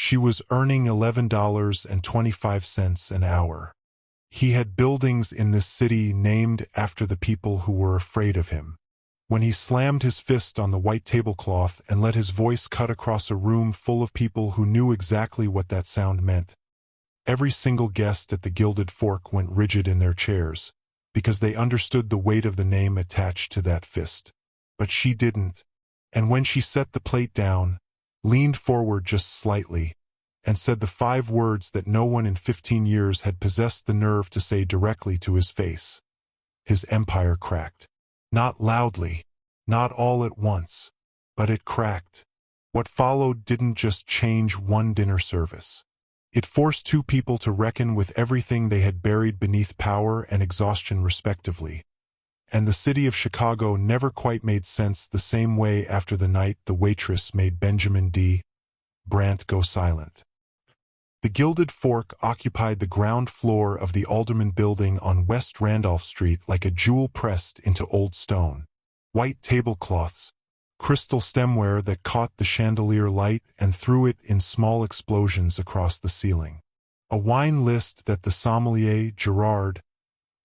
She was earning $11.25 an hour. He had buildings in this city named after the people who were afraid of him. When he slammed his fist on the white tablecloth and let his voice cut across a room full of people who knew exactly what that sound meant, every single guest at the Gilded Fork went rigid in their chairs, because they understood the weight of the name attached to that fist. But she didn't, and when she set the plate down, leaned forward just slightly, and said the 5 words that no one in 15 years had possessed the nerve to say directly to his face, his empire cracked. Not loudly, not all at once, but it cracked. What followed didn't just change one dinner service. It forced 2 people to reckon with everything they had buried beneath power and exhaustion respectively. And the city of Chicago never quite made sense the same way after the night the Waitress made Benjamin D. Brandt go silent. The Gilded Fork occupied the ground floor of the Alderman Building on West Randolph Street like a jewel pressed into old stone. White tablecloths, crystal stemware that caught the chandelier light and threw it in small explosions across the ceiling. A wine list that the sommelier, Gerard,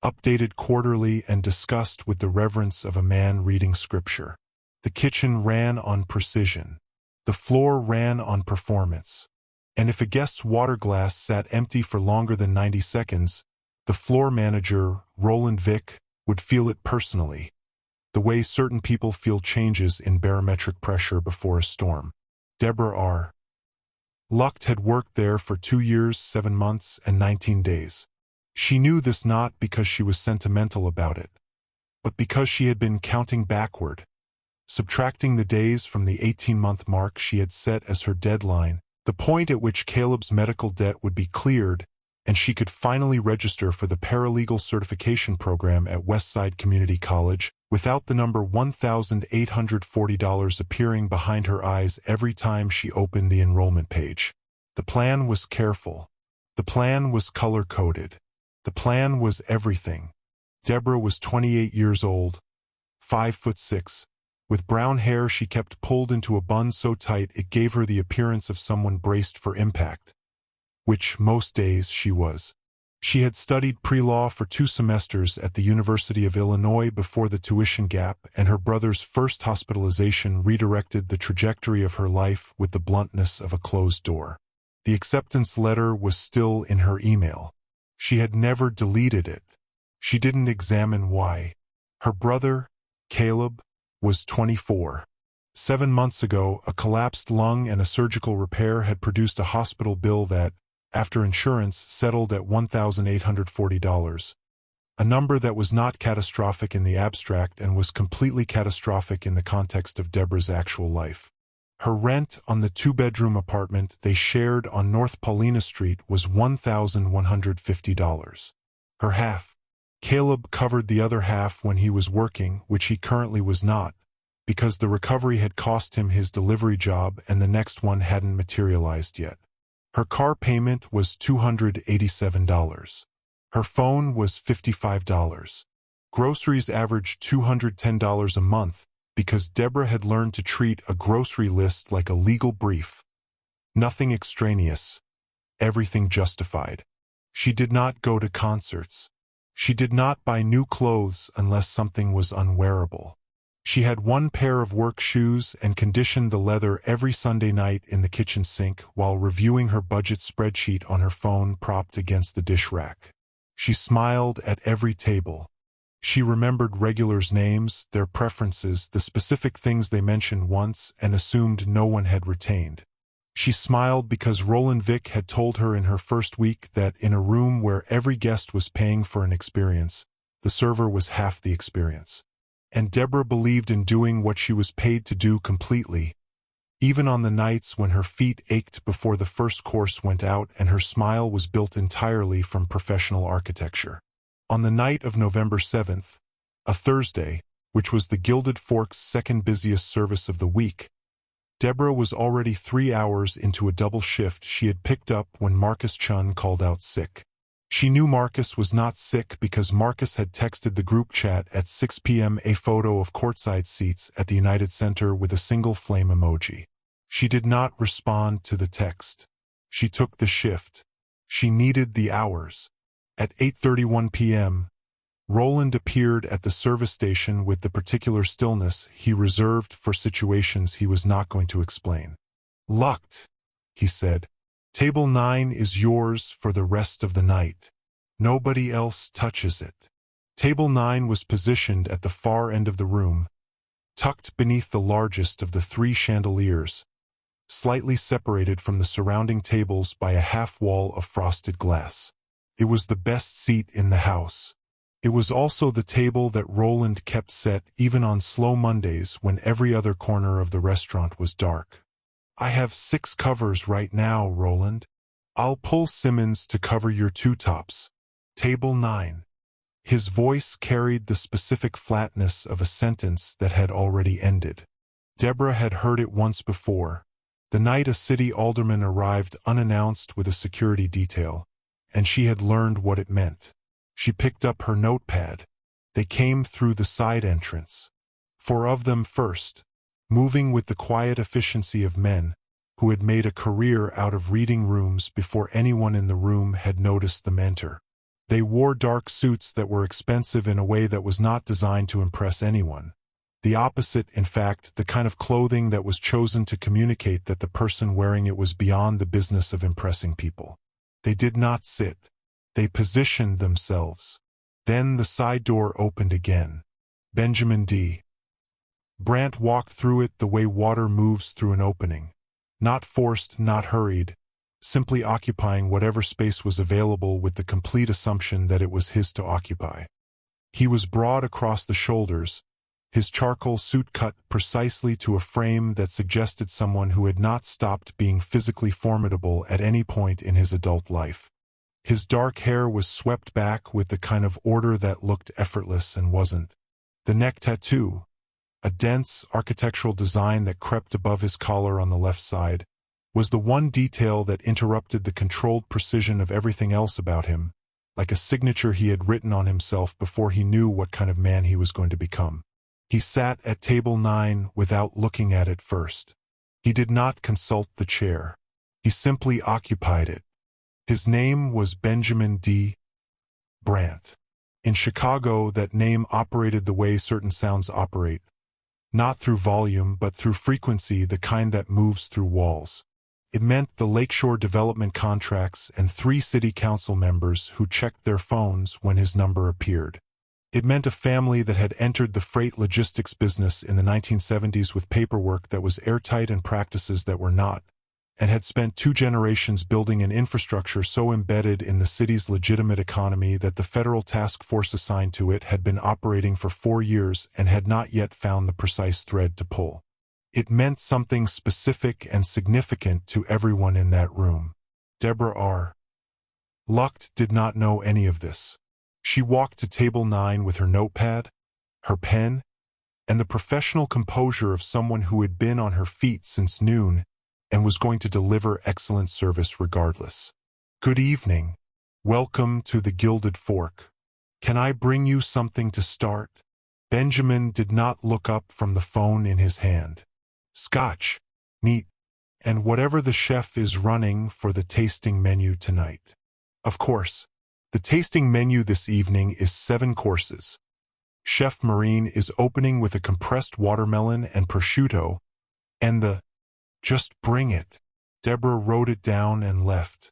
updated quarterly and discussed with the reverence of a man reading scripture. The kitchen ran on precision. The floor ran on performance. And if a guest's water glass sat empty for longer than 90 seconds, the floor manager, Roland Vick, would feel it personally, the way certain people feel changes in barometric pressure before a storm. Deborah R. Lucht had worked there for 2 years, 7 months, and 19 days. She knew this not because she was sentimental about it, but because she had been counting backward, subtracting the days from the 18-month mark she had set as her deadline, the point at which Caleb's medical debt would be cleared and she could finally register for the paralegal certification program at Westside Community College without the number $1,840 appearing behind her eyes every time she opened the enrollment page. The plan was careful. The plan was color-coded. The plan was everything. Deborah was 28 years old, 5'6", with brown hair she kept pulled into a bun so tight it gave her the appearance of someone braced for impact, which most days she was. She had studied pre-law for 2 semesters at the University of Illinois before the tuition gap, and her brother's first hospitalization redirected the trajectory of her life with the bluntness of a closed door. The acceptance letter was still in her email. She had never deleted it. She didn't examine why. Her brother, Caleb, was 24. 7 months ago, a collapsed lung and a surgical repair had produced a hospital bill that, after insurance, settled at $1,840. A number that was not catastrophic in the abstract and was completely catastrophic in the context of Deborah's actual life. Her rent on the 2-bedroom apartment they shared on North Paulina Street was $1,150. Her half. Caleb covered the other half when he was working, which he currently was not, because the recovery had cost him his delivery job and the next one hadn't materialized yet. Her car payment was $287. Her phone was $55. Groceries averaged $210 a month because Deborah had learned to treat a grocery list like a legal brief. Nothing extraneous, everything justified. She did not go to concerts. She did not buy new clothes unless something was unwearable. She had 1 pair of work shoes and conditioned the leather every Sunday night in the kitchen sink while reviewing her budget spreadsheet on her phone propped against the dish rack. She smiled at every table. She remembered regulars' names, their preferences, the specific things they mentioned once, and assumed no one had retained. She smiled because Roland Vick had told her in her first week that in a room where every guest was paying for an experience, the server was half the experience. And Deborah believed in doing what she was paid to do completely, even on the nights when her feet ached before the first course went out and her smile was built entirely from professional architecture. On the night of November 7th, a Thursday, which was the Gilded Fork's second busiest service of the week, Deborah was already 3 hours into a double shift she had picked up when Marcus Chun called out sick. She knew Marcus was not sick because Marcus had texted the group chat at 6 p.m. a photo of courtside seats at the United Center with a single flame emoji. She did not respond to the text. She took the shift. She needed the hours. At 8:31 p.m., Roland appeared at the service station with the particular stillness he reserved for situations he was not going to explain. "Locked," he said. "Table 9 is yours for the rest of the night. Nobody else touches it." Table 9 was positioned at the far end of the room, tucked beneath the largest of the 3 chandeliers, slightly separated from the surrounding tables by a half-wall of frosted glass. It was the best seat in the house. It was also the table that Roland kept set even on slow Mondays when every other corner of the restaurant was dark. "I have 6 covers right now, Roland. I'll pull Simmons to cover your 2 tops. Table 9. His voice carried the specific flatness of a sentence that had already ended. Deborah had heard it once before, the night a city alderman arrived unannounced with a security detail, and she had learned what it meant. She picked up her notepad. They came through the side entrance. 4 of them first, moving with the quiet efficiency of men who had made a career out of reading rooms before anyone in the room had noticed them enter. They wore dark suits that were expensive in a way that was not designed to impress anyone. The opposite, in fact, the kind of clothing that was chosen to communicate that the person wearing it was beyond the business of impressing people. They did not sit. They positioned themselves. Then the side door opened again. Benjamin D. Brant walked through it the way water moves through an opening. Not forced, not hurried, simply occupying whatever space was available with the complete assumption that it was his to occupy. He was broad across the shoulders, his charcoal suit cut precisely to a frame that suggested someone who had not stopped being physically formidable at any point in his adult life. His dark hair was swept back with the kind of order that looked effortless and wasn't. The neck tattoo, a dense architectural design that crept above his collar on the left side, was the one detail that interrupted the controlled precision of everything else about him, like a signature he had written on himself before he knew what kind of man he was going to become. He sat at table 9 without looking at it first. He did not consult the chair. He simply occupied it. His name was Benjamin D. Brant. In Chicago, that name operated the way certain sounds operate, not through volume but through frequency, the kind that moves through walls. It meant the Lakeshore development contracts and 3 city council members who checked their phones when his number appeared. It meant a family that had entered the freight logistics business in the 1970s with paperwork that was airtight and practices that were not, and had spent 2 generations building an infrastructure so embedded in the city's legitimate economy that the federal task force assigned to it had been operating for 4 years and had not yet found the precise thread to pull. It meant something specific and significant to everyone in that room. Deborah R. Lucht did not know any of this. She walked to table 9 with her notepad, her pen, and the professional composure of someone who had been on her feet since noon and was going to deliver excellent service regardless. "Good evening. Welcome to the Gilded Fork. Can I bring you something to start?" Benjamin did not look up from the phone in his hand. "Scotch, neat, and whatever the chef is running for the tasting menu tonight." Of course, the tasting menu this evening is 7 courses. Chef Marine is opening with a compressed watermelon and prosciutto, and the "Just bring it." Deborah wrote it down and left.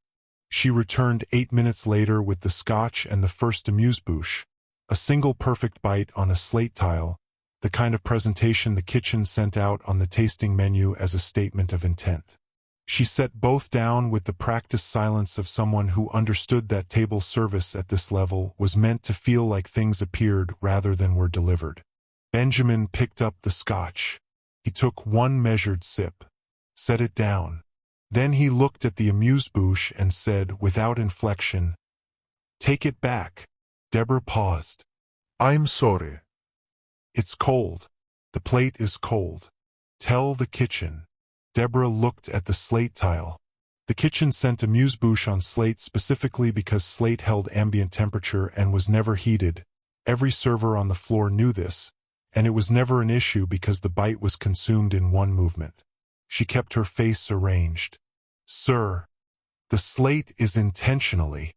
She returned 8 minutes later with the scotch and the first amuse-bouche, a single perfect bite on a slate tile, the kind of presentation the kitchen sent out on the tasting menu as a statement of intent. She set both down with the practiced silence of someone who understood that table service at this level was meant to feel like things appeared rather than were delivered. Benjamin picked up the scotch. He took 1 measured sip, set it down. Then he looked at the amuse-bouche and said without inflection, "Take it back." Deborah paused. "I'm sorry." "It's cold. The plate is cold. Tell the kitchen." Deborah looked at the slate tile. The kitchen sent amuse-bouche on slate specifically because slate held ambient temperature and was never heated. Every server on the floor knew this, and it was never an issue because the bite was consumed in 1 movement. She kept her face arranged. "Sir." The slate is intentionally.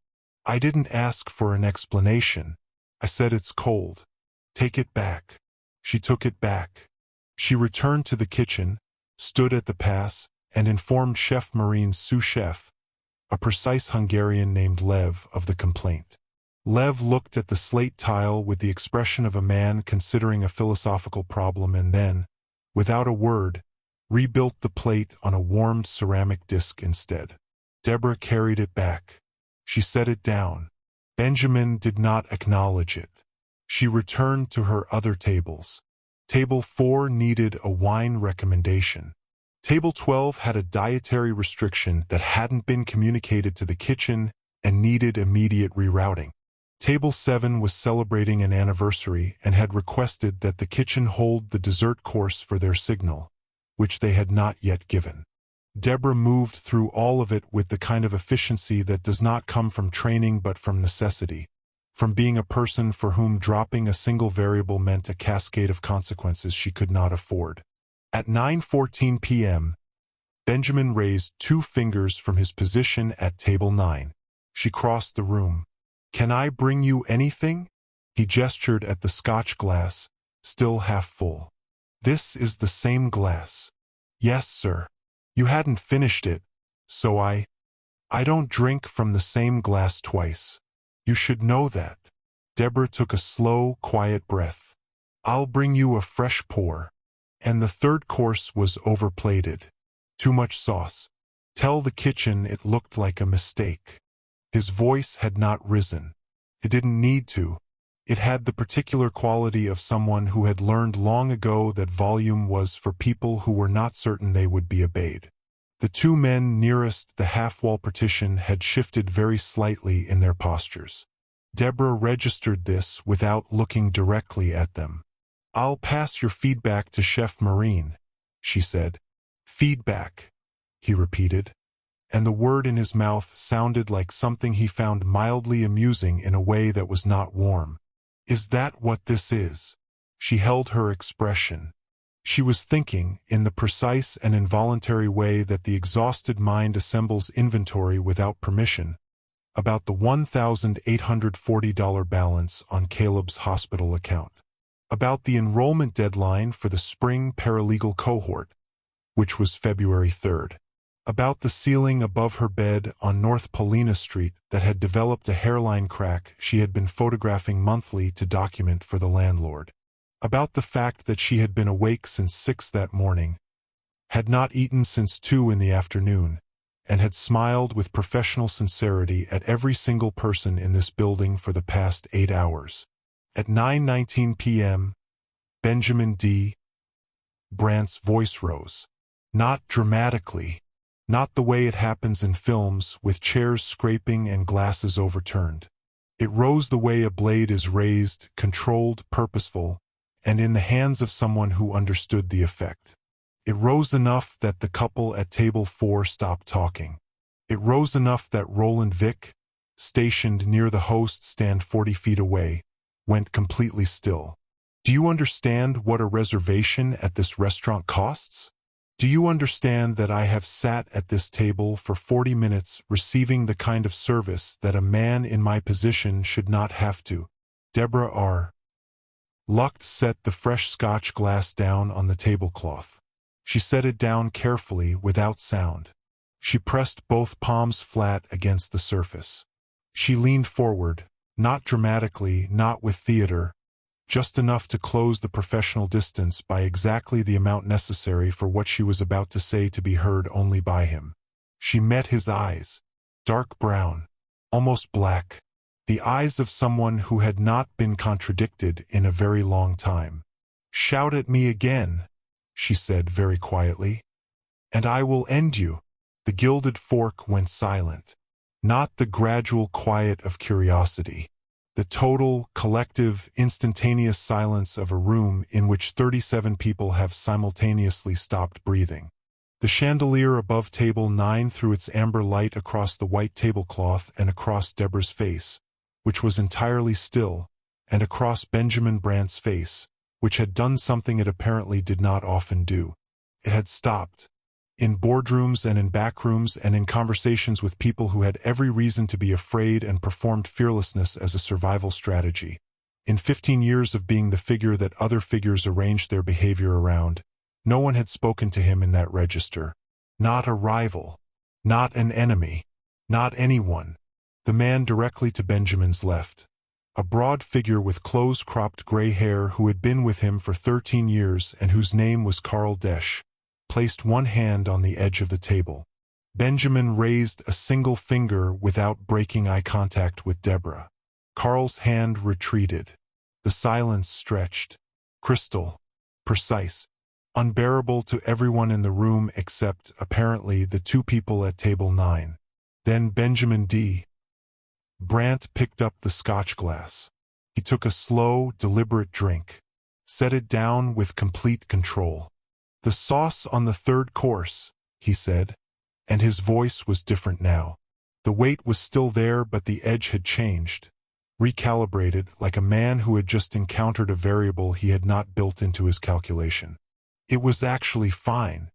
I didn't ask for an explanation. I said it's cold. Take it back. She took it back. She returned to the kitchen, stood at the pass, and informed Chef Marine's sous chef, a precise Hungarian named Lev, of the complaint. Lev looked at the slate tile with the expression of a man considering a philosophical problem and then, without a word, rebuilt the plate on a warmed ceramic disc instead. Deborah carried it back. She set it down. Benjamin did not acknowledge it. She returned to her other tables. Table 4 needed a wine recommendation. Table 12 had a dietary restriction that hadn't been communicated to the kitchen and needed immediate rerouting. Table 7 was celebrating an anniversary and had requested that the kitchen hold the dessert course for their signal, which they had not yet given. Deborah moved through all of it with the kind of efficiency that does not come from training but from necessity, from being a person for whom dropping a single variable meant a cascade of consequences she could not afford. At 9:14 p.m., Benjamin raised 2 fingers from his position at table 9. She crossed the room. "Can I bring you anything?" He gestured at the scotch glass, still half full. "This is the same glass." "Yes, sir. You hadn't finished it, so I don't drink from the same glass twice. You should know that." Deborah took a slow, quiet breath. "I'll bring you a fresh pour." And the third course was overplated. Too much sauce. Tell the kitchen it looked like a mistake. His voice had not risen. It didn't need to. It had the particular quality of someone who had learned long ago that volume was for people who were not certain they would be obeyed. The 2 men nearest the half-wall partition had shifted very slightly in their postures. Deborah registered this without looking directly at them. "I'll pass your feedback to Chef Marine," she said. "Feedback," he repeated, and the word in his mouth sounded like something he found mildly amusing in a way that was not warm. "Is that what this is?" She held her expression. She was thinking, in the precise and involuntary way that the exhausted mind assembles inventory without permission, about the $1,840 balance on Caleb's hospital account, about the enrollment deadline for the spring paralegal cohort, which was February 3rd, about the ceiling above her bed on North Paulina Street that had developed a hairline crack she had been photographing monthly to document for the landlord, about the fact that she had been awake since 6 that morning, had not eaten since 2 in the afternoon, and had smiled with professional sincerity at every single person in this building for the past 8 hours. At 9:19 p.m., Benjamin D. Brandt's voice rose. Not dramatically, not the way it happens in films with chairs scraping and glasses overturned. It rose the way a blade is raised, controlled, purposeful, and in the hands of someone who understood the effect. It rose enough that the couple at table 4 stopped talking. It rose enough that Roland Vick, stationed near the host stand 40 feet away, went completely still. "Do you understand what a reservation at this restaurant costs? Do you understand that I have sat at this table for 40 minutes receiving the kind of service that a man in my position should not have to?" Deborah R. Lucht set the fresh scotch glass down on the tablecloth. She set it down carefully without sound. She pressed both palms flat against the surface. She leaned forward, not dramatically, not with theater, just enough to close the professional distance by exactly the amount necessary for what she was about to say to be heard only by him. She met his eyes, dark brown, almost black, the eyes of someone who had not been contradicted in a very long time. "Shout at me again," she said very quietly, "and I will end you." The gilded fork went silent. Not the gradual quiet of curiosity. The total, collective, instantaneous silence of a room in which 37 people have simultaneously stopped breathing. The chandelier above table 9 threw its amber light across the white tablecloth and across Deborah's face, which was entirely still, and across Benjamin Brandt's face, which had done something it apparently did not often do. It had stopped. in boardrooms and in backrooms and in conversations with people who had every reason to be afraid and performed fearlessness as a survival strategy. In 15 years of being the figure that other figures arranged their behavior around, no one had spoken to him in that register. Not a rival. Not an enemy. Not anyone. The man directly to Benjamin's left. A broad figure with close-cropped gray hair who had been with him for 13 years and whose name was Carl Desch, placed one hand on the edge of the table. Benjamin raised a single finger without breaking eye contact with Deborah. Carl's hand retreated. The silence stretched. Crystal. Precise. Unbearable to everyone in the room except, apparently, the two people at table 9. Then Benjamin D. Brandt picked up the scotch glass. He took a slow, deliberate drink. Set it down with complete control. "The sauce on the third course," he said. And his voice was different now. The weight was still there, but the edge had changed. Recalibrated, like a man who had just encountered a variable he had not built into his calculation. It was actually fine.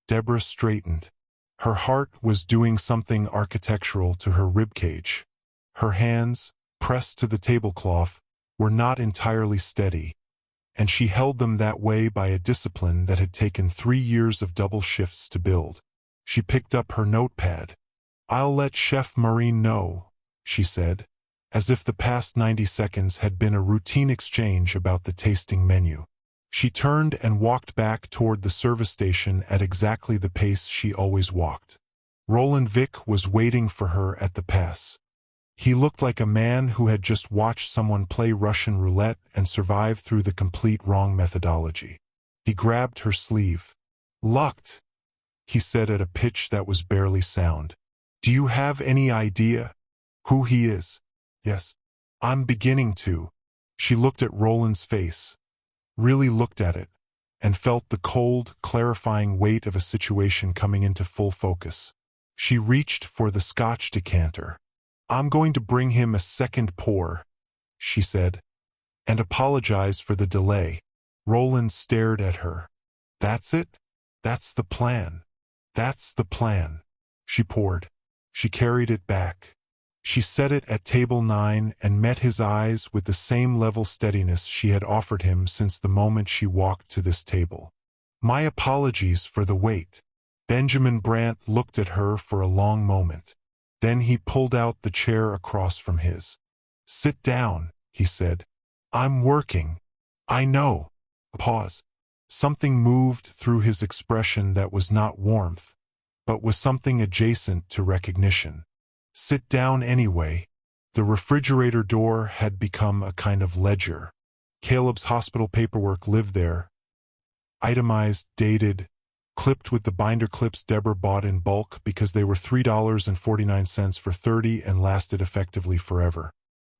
Deborah straightened. Her heart was doing something architectural to her ribcage. Her hands, pressed to the tablecloth, were not entirely steady, and she held them that way by a discipline that had taken 3 years of double shifts to build. She picked up her notepad. "I'll let Chef Marine know," she said, as if the past 90 seconds had been a routine exchange about the tasting menu. She turned and walked back toward the service station at exactly the pace she always walked. Roland Vick was waiting for her at the pass. He looked like a man who had just watched someone play Russian roulette and survive through the complete wrong methodology. He grabbed her sleeve. "Lucked," he said at a pitch that was barely sound. "Do you have any idea who he is?" "Yes, I'm beginning to." She looked at Roland's face, really looked at it, and felt the cold, clarifying weight of a situation coming into full focus. She reached for the scotch decanter. "I'm going to bring him a second pour," she said, "and apologize for the delay." Roland stared at her. "That's it? That's the plan. That's the plan." She poured. She carried it back. She set it at table 9 and met his eyes with the same level steadiness she had offered him since the moment she walked to this table. "My apologies for the wait." Benjamin Brandt looked at her for a long moment. Then he pulled out the chair across from his. "Sit down," he said. "I'm working." "I know." Pause. Something moved through his expression that was not warmth, but was something adjacent to recognition. "Sit down anyway." The refrigerator door had become a kind of ledger. Caleb's hospital paperwork lived there. Itemized, dated, clipped with the binder clips Deborah bought in bulk because they were $3.49 for 30 and lasted effectively forever.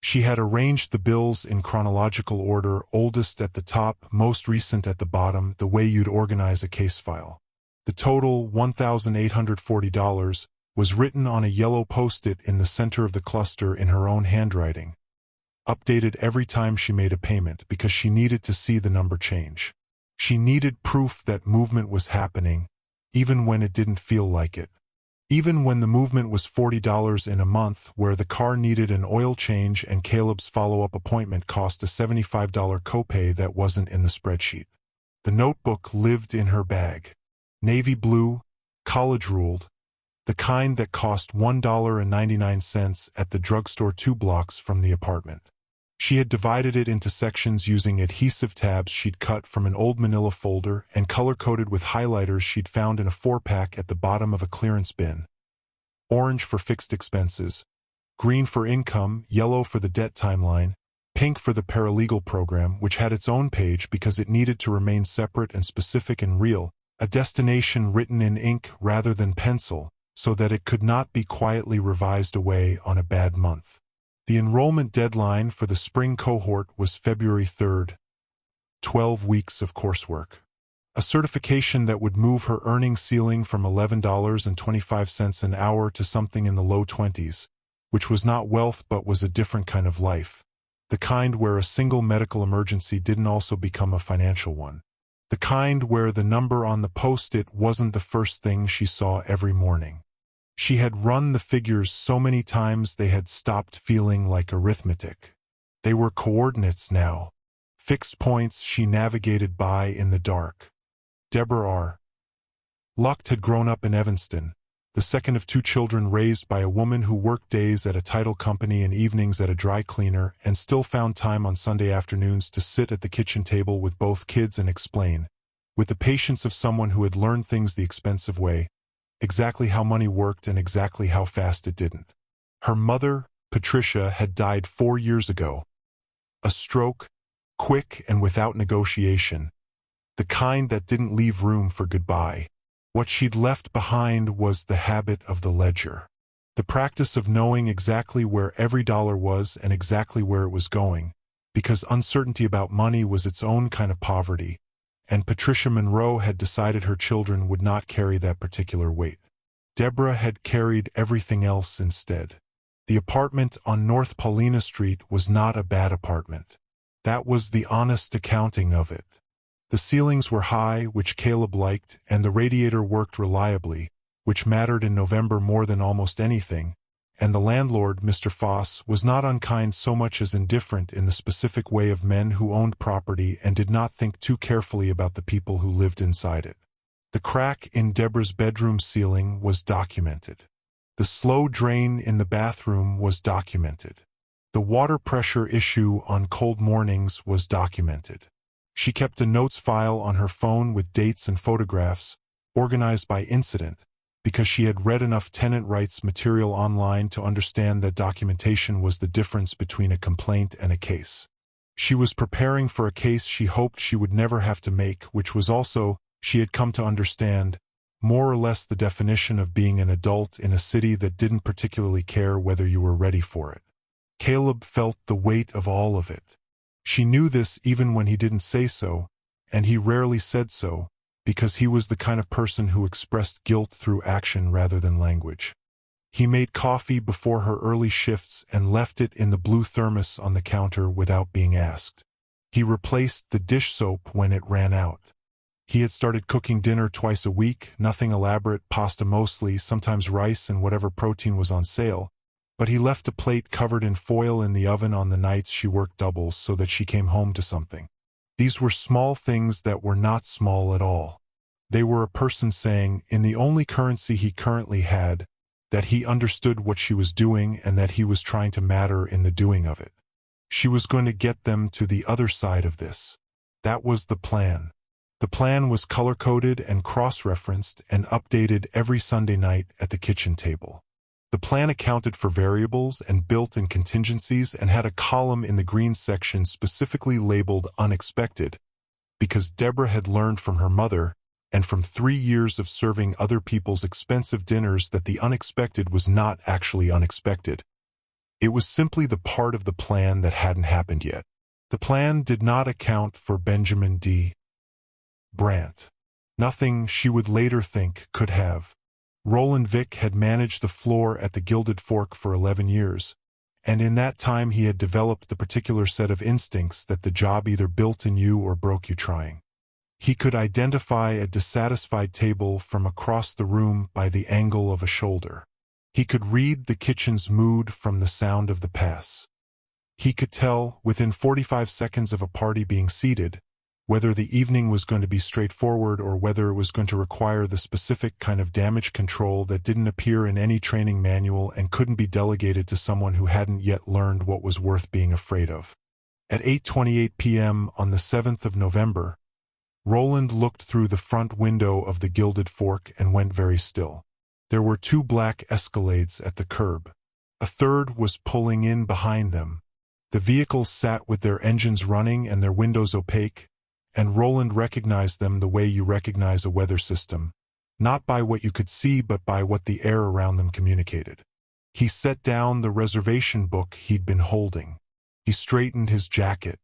She had arranged the bills in chronological order, oldest at the top, most recent at the bottom, the way you'd organize a case file. The total, $1,840, was written on a yellow post-it in the center of the cluster in her own handwriting. Updated every time she made a payment because she needed to see the number change. She needed proof that movement was happening, even when it didn't feel like it. Even when the movement was $40 in a month where the car needed an oil change and Caleb's follow-up appointment cost a $75 copay that wasn't in the spreadsheet. The notebook lived in her bag. Navy blue, college-ruled, the kind that cost $1.99 at the drugstore 2 blocks from the apartment. She had divided it into sections using adhesive tabs she'd cut from an old manila folder and color-coded with highlighters she'd found in a 4-pack at the bottom of a clearance bin. Orange for fixed expenses, green for income, yellow for the debt timeline, pink for the paralegal program, which had its own page because it needed to remain separate and specific and real, a destination written in ink rather than pencil, so that it could not be quietly revised away on a bad month. The enrollment deadline for the spring cohort was February 3rd. 12 weeks of coursework. A certification that would move her earning ceiling from $11.25 an hour to something in the low 20s, which was not wealth but was a different kind of life. The kind where a single medical emergency didn't also become a financial one. The kind where the number on the post-it wasn't the first thing she saw every morning. She had run the figures so many times they had stopped feeling like arithmetic. They were coordinates now, fixed points she navigated by in the dark. Deborah R. Lucht had grown up in Evanston, the second of two children raised by a woman who worked days at a title company and evenings at a dry cleaner and still found time on Sunday afternoons to sit at the kitchen table with both kids and explain, with the patience of someone who had learned things the expensive way, exactly how money worked and exactly how fast it didn't. Her mother, Patricia, had died 4 years ago. A stroke, quick and without negotiation, the kind that didn't leave room for goodbye. What she'd left behind was the habit of the ledger. The practice of knowing exactly where every dollar was and exactly where it was going, because uncertainty about money was its own kind of poverty, and Patricia Monroe had decided her children would not carry that particular weight. Deborah had carried everything else instead. The apartment on North Paulina Street was not a bad apartment. That was the honest accounting of it. The ceilings were high, which Caleb liked, and the radiator worked reliably, which mattered in November more than almost anything, and the landlord, Mr. Foss, was not unkind so much as indifferent in the specific way of men who owned property and did not think too carefully about the people who lived inside it. The crack in Deborah's bedroom ceiling was documented. The slow drain in the bathroom was documented. The water pressure issue on cold mornings was documented. She kept a notes file on her phone with dates and photographs, organized by incident, because she had read enough tenant rights material online to understand that documentation was the difference between a complaint and a case. She was preparing for a case she hoped she would never have to make, which was also, she had come to understand, more or less the definition of being an adult in a city that didn't particularly care whether you were ready for it. Caleb felt the weight of all of it. She knew this even when he didn't say so, and he rarely said so, because he was the kind of person who expressed guilt through action rather than language. He made coffee before her early shifts and left it in the blue thermos on the counter without being asked. He replaced the dish soap when it ran out. He had started cooking dinner twice a week, nothing elaborate, pasta mostly, sometimes rice and whatever protein was on sale, but he left a plate covered in foil in the oven on the nights she worked doubles so that she came home to something. These were small things that were not small at all. They were a person saying, in the only currency he currently had, that he understood what she was doing and that he was trying to matter in the doing of it. She was going to get them to the other side of this. That was the plan. The plan was color-coded and cross-referenced and updated every Sunday night at the kitchen table. The plan accounted for variables and built-in contingencies and had a column in the green section specifically labeled unexpected, because Deborah had learned from her mother and from 3 years of serving other people's expensive dinners that the unexpected was not actually unexpected. It was simply the part of the plan that hadn't happened yet. The plan did not account for Benjamin D. Brandt. Nothing, she would later think, could have. Roland Vick had managed the floor at the Gilded Fork for 11 years, and in that time he had developed the particular set of instincts that the job either built in you or broke you trying. He could identify a dissatisfied table from across the room by the angle of a shoulder. He could read the kitchen's mood from the sound of the pass. He could tell, within 45 seconds of a party being seated, whether the evening was going to be straightforward or whether it was going to require the specific kind of damage control that didn't appear in any training manual and couldn't be delegated to someone who hadn't yet learned what was worth being afraid of. At 8:28 p.m. on the 7th of November, Roland looked through the front window of the Gilded Fork and went very still. There were 2 black Escalades at the curb. A third was pulling in behind them. The vehicles sat with their engines running and their windows opaque, and Roland recognized them the way you recognize a weather system, not by what you could see but by what the air around them communicated. He set down the reservation book he'd been holding. He straightened his jacket.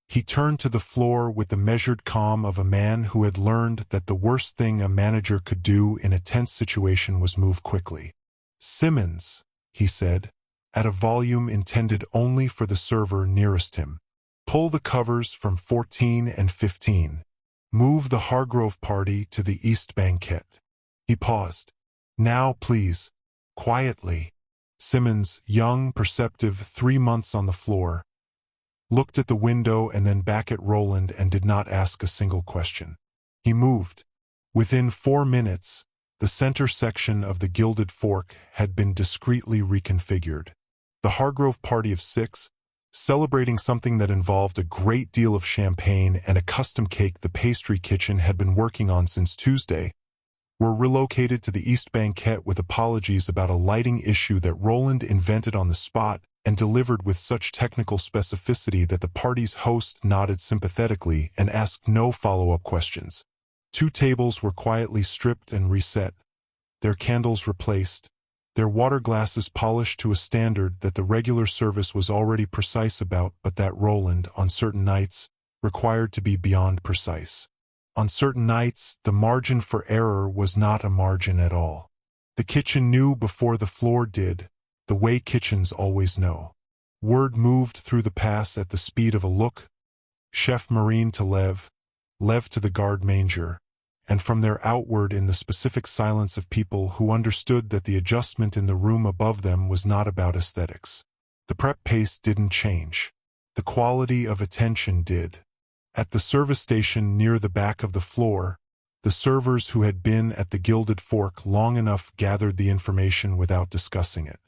He turned to the floor with the measured calm of a man who had learned that the worst thing a manager could do in a tense situation was move quickly. "Simmons," he said, at a volume intended only for the server nearest him. "Pull the covers from 14 and 15. Move the Hargrove party to the East Banquette. He paused. Now, please. Quietly. Simmons, young, perceptive, 3 months on the floor, looked at the window and then back at Roland and did not ask a single question. He moved. Within 4 minutes, the center section of the Gilded Fork had been discreetly reconfigured. The Hargrove party of 6, celebrating something that involved a great deal of champagne and a custom cake the pastry kitchen had been working on since Tuesday, were relocated to the East Banquette with apologies about a lighting issue that Roland invented on the spot and delivered with such technical specificity that the party's host nodded sympathetically and asked no follow-up questions. 2 tables were quietly stripped and reset, their candles replaced, their water glasses polished to a standard that the regular service was already precise about, but that Roland, on certain nights, required to be beyond precise. On certain nights, the margin for error was not a margin at all. The kitchen knew before the floor did, the way kitchens always know. Word moved through the pass at the speed of a look, Chef Marine to Lev, Lev to the guard manger, and from there outward in the specific silence of people who understood that the adjustment in the room above them was not about aesthetics. The prep pace didn't change. The quality of attention did. At the service station near the back of the floor, the servers who had been at the Gilded Fork long enough gathered the information without discussing it.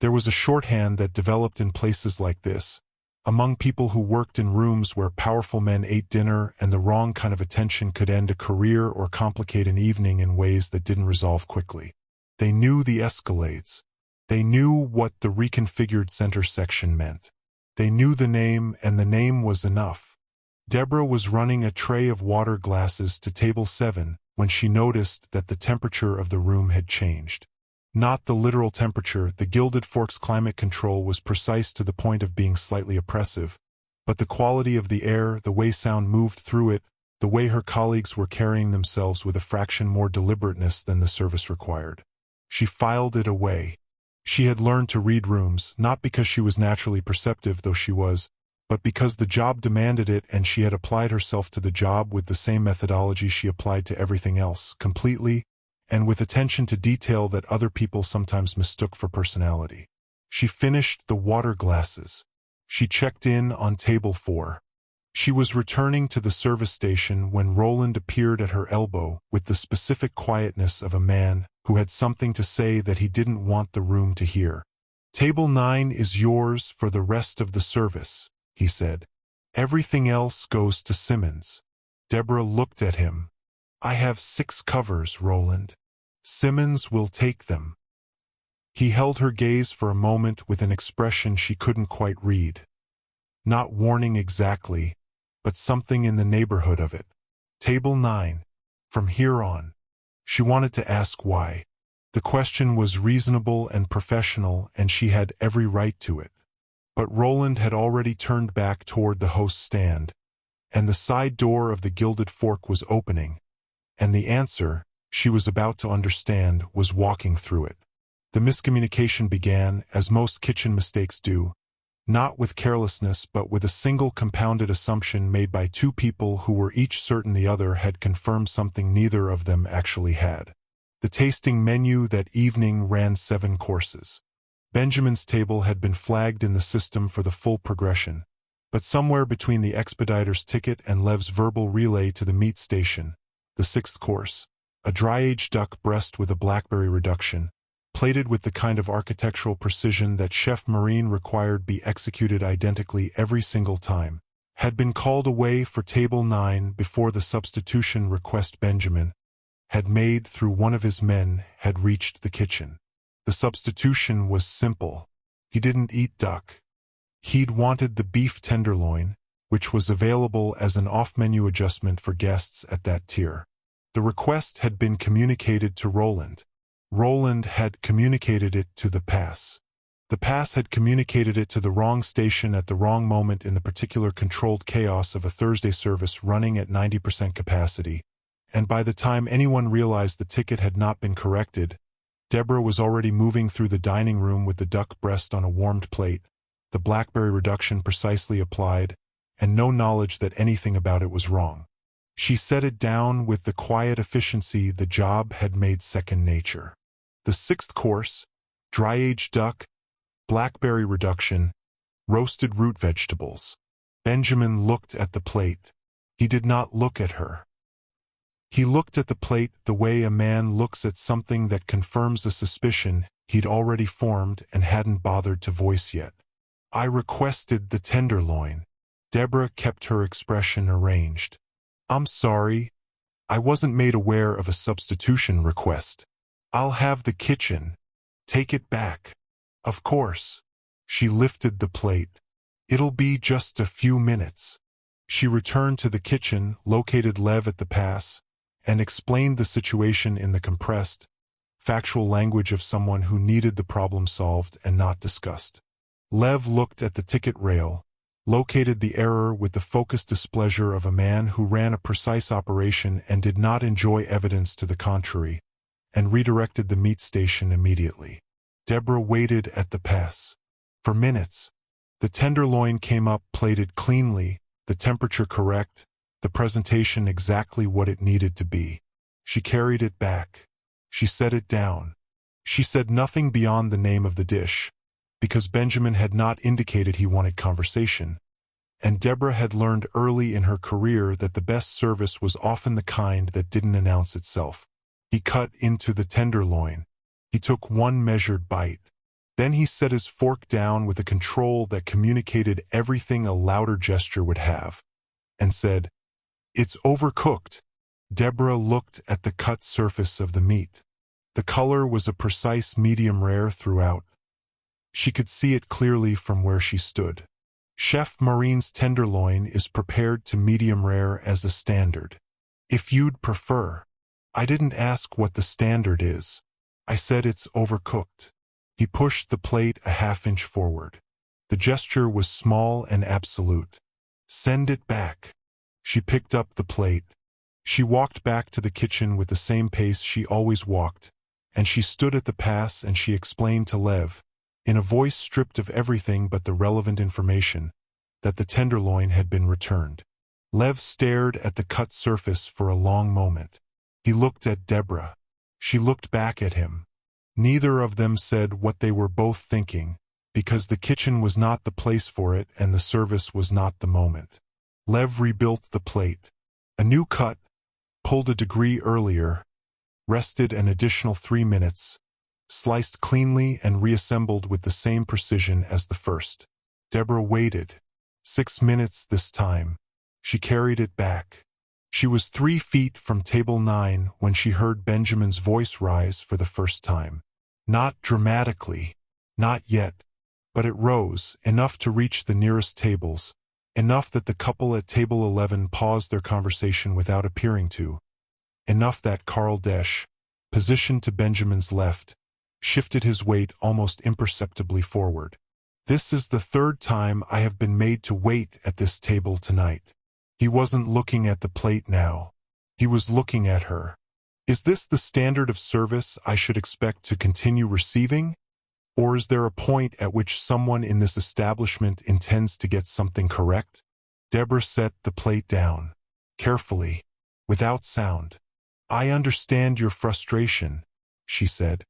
There was a shorthand that developed in places like this, among people who worked in rooms where powerful men ate dinner and the wrong kind of attention could end a career or complicate an evening in ways that didn't resolve quickly. They knew the escalades. They knew what the reconfigured center section meant. They knew the name, and the name was enough. Deborah was running a tray of water glasses to table 7 when she noticed that the temperature of the room had changed. Not the literal temperature, the Gilded Fork's climate control was precise to the point of being slightly oppressive, but the quality of the air, the way sound moved through it, the way her colleagues were carrying themselves with a fraction more deliberateness than the service required. She filed it away. She had learned to read rooms, not because she was naturally perceptive, though she was, but because the job demanded it, and she had applied herself to the job with the same methodology she applied to everything else, completely, and with attention to detail that other people sometimes mistook for personality. She finished the water glasses. She checked in on table 4. She was returning to the service station when Roland appeared at her elbow with the specific quietness of a man who had something to say that he didn't want the room to hear. "Table 9 is yours for the rest of the service," he said. "Everything else goes to Simmons." Deborah looked at him. "I have 6 covers, Roland. Simmons will take them." He held her gaze for a moment with an expression she couldn't quite read. Not warning exactly, but something in the neighborhood of it. "Table 9. From here on." She wanted to ask why. The question was reasonable and professional, and she had every right to it. But Roland had already turned back toward the host's stand, and the side door of the Gilded Fork was opening, and the answer, she was about to understand, was walking through it. The miscommunication began, as most kitchen mistakes do, not with carelessness but with a single compounded assumption made by 2 people who were each certain the other had confirmed something neither of them actually had. The tasting menu that evening ran 7 courses. Benjamin's table had been flagged in the system for the full progression, but somewhere between the expediter's ticket and Lev's verbal relay to the meat station, the 6th course, a dry-aged duck breast with a blackberry reduction, plated with the kind of architectural precision that Chef Marine required be executed identically every single time, had been called away for table 9 before the substitution request Benjamin had made through one of his men had reached the kitchen. The substitution was simple. He didn't eat duck. He'd wanted the beef tenderloin, which was available as an off-menu adjustment for guests at that tier. The request had been communicated to Roland. Roland had communicated it to the pass. The pass had communicated it to the wrong station at the wrong moment in the particular controlled chaos of a Thursday service running at 90% capacity, and by the time anyone realized the ticket had not been corrected, Deborah was already moving through the dining room with the duck breast on a warmed plate, the blackberry reduction precisely applied, and no knowledge that anything about it was wrong. She set it down with the quiet efficiency the job had made second nature. The sixth course, dry-aged duck, blackberry reduction, roasted root vegetables. Benjamin looked at the plate. He did not look at her. He looked at the plate the way a man looks at something that confirms a suspicion he'd already formed and hadn't bothered to voice yet. I requested the tenderloin. Deborah kept her expression arranged. I'm sorry. I wasn't made aware of a substitution request. I'll have the kitchen. Take it back. Of course. She lifted the plate. It'll be just a few minutes. She returned to the kitchen, located Lev at the pass, and explained the situation in the compressed, factual language of someone who needed the problem solved and not discussed. Lev looked at the ticket rail, located the error with the focused displeasure of a man who ran a precise operation and did not enjoy evidence to the contrary, and redirected the meat station immediately. Deborah waited at the pass. For minutes. The tenderloin came up plated cleanly, the temperature correct, the presentation exactly what it needed to be. She carried it back. She set it down. She said nothing beyond the name of the dish, because Benjamin had not indicated he wanted conversation, and Deborah had learned early in her career that the best service was often the kind that didn't announce itself. He cut into the tenderloin. He took one measured bite. Then he set his fork down with a control that communicated everything a louder gesture would have, and said, "It's overcooked." Deborah looked at the cut surface of the meat. The color was a precise medium rare throughout. She could see it clearly from where she stood. Chef Marine's tenderloin is prepared to medium rare as a standard. If you'd prefer. I didn't ask what the standard is. I said it's overcooked. He pushed the plate a half-inch forward. The gesture was small and absolute. Send it back. She picked up the plate. She walked back to the kitchen with the same pace she always walked, and she stood at the pass and she explained to Lev, in a voice stripped of everything but the relevant information, that the tenderloin had been returned. Lev stared at the cut surface for a long moment. He looked at Deborah. She looked back at him. Neither of them said what they were both thinking, because the kitchen was not the place for it and the service was not the moment. Lev rebuilt the plate. A new cut, pulled a degree earlier, rested an additional 3 minutes, sliced cleanly and reassembled with the same precision as the first. Deborah waited. 6 minutes this time. She carried it back. She was 3 feet from table 9 when she heard Benjamin's voice rise for the first time. Not dramatically, not yet, but it rose, enough to reach the nearest tables, enough that the couple at table 11 paused their conversation without appearing to, enough that Carl Desch, positioned to Benjamin's left, shifted his weight almost imperceptibly forward. This is the 3rd time I have been made to wait at this table tonight. He wasn't looking at the plate now. He was looking at her. Is this the standard of service I should expect to continue receiving? Or is there a point at which someone in this establishment intends to get something correct? Deborah set the plate down, carefully, without sound. I understand your frustration, she said.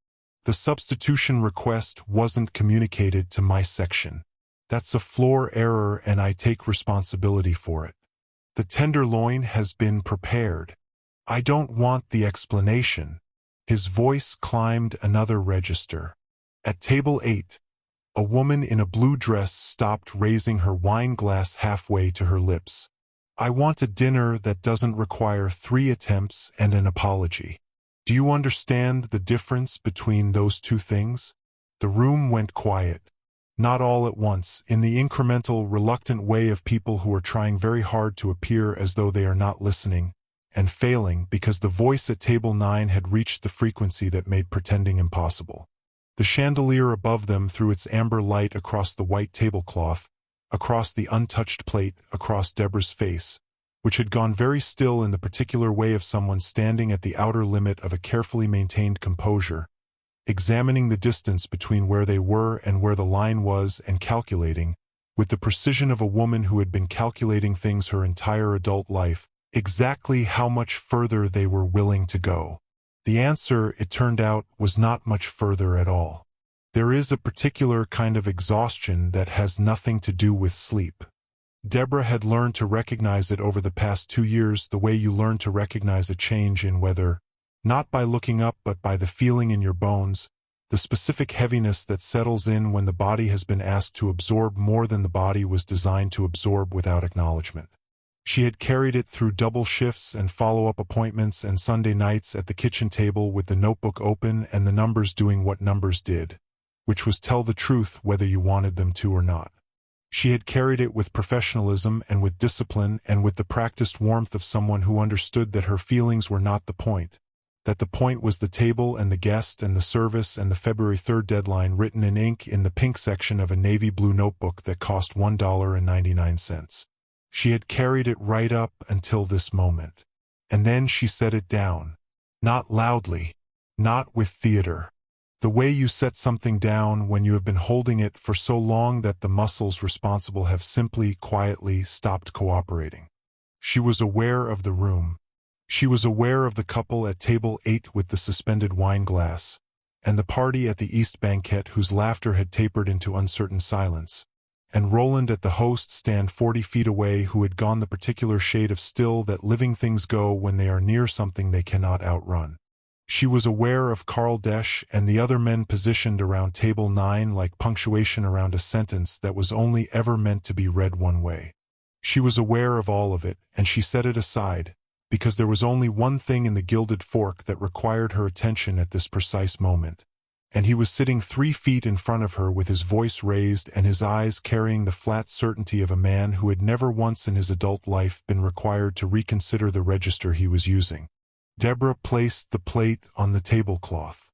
The substitution request wasn't communicated to my section. That's a floor error and I take responsibility for it. The tenderloin has been prepared. I don't want the explanation. His voice climbed another register. At table 8, a woman in a blue dress stopped raising her wine glass halfway to her lips. I want a dinner that doesn't require 3 attempts and an apology. Do you understand the difference between those two things? The room went quiet. Not all at once, in the incremental, reluctant way of people who are trying very hard to appear as though they are not listening, and failing because the voice at table 9 had reached the frequency that made pretending impossible. The chandelier above them threw its amber light across the white tablecloth, across the untouched plate, across Deborah's face, which had gone very still in the particular way of someone standing at the outer limit of a carefully maintained composure, examining the distance between where they were and where the line was and calculating, with the precision of a woman who had been calculating things her entire adult life, exactly how much further they were willing to go. The answer, it turned out, was not much further at all. There is a particular kind of exhaustion that has nothing to do with sleep. Deborah had learned to recognize it over the past 2 years, the way you learn to recognize a change in weather, not by looking up but by the feeling in your bones, the specific heaviness that settles in when the body has been asked to absorb more than the body was designed to absorb without acknowledgement. She had carried it through double shifts and follow-up appointments and Sunday nights at the kitchen table with the notebook open and the numbers doing what numbers did, which was tell the truth whether you wanted them to or not. She had carried it with professionalism and with discipline and with the practiced warmth of someone who understood that her feelings were not the point, that the point was the table and the guest and the service and the February 3rd deadline written in ink in the pink section of a navy blue notebook that cost $1.99. She had carried it right up until this moment. And then she set it down. Not loudly. Not with theater. The way you set something down when you have been holding it for so long that the muscles responsible have simply, quietly stopped cooperating. She was aware of the room. She was aware of the couple at table 8 with the suspended wine glass, and the party at the East banquet whose laughter had tapered into uncertain silence, and Roland at the host stand 40 feet away who had gone the particular shade of still that living things go when they are near something they cannot outrun. She was aware of Carl Desch and the other men positioned around table 9 like punctuation around a sentence that was only ever meant to be read one way. She was aware of all of it, and she set it aside, because there was only one thing in the gilded fork that required her attention at this precise moment. And he was sitting 3 feet in front of her with his voice raised and his eyes carrying the flat certainty of a man who had never once in his adult life been required to reconsider the register he was using. Deborah placed the plate on the tablecloth.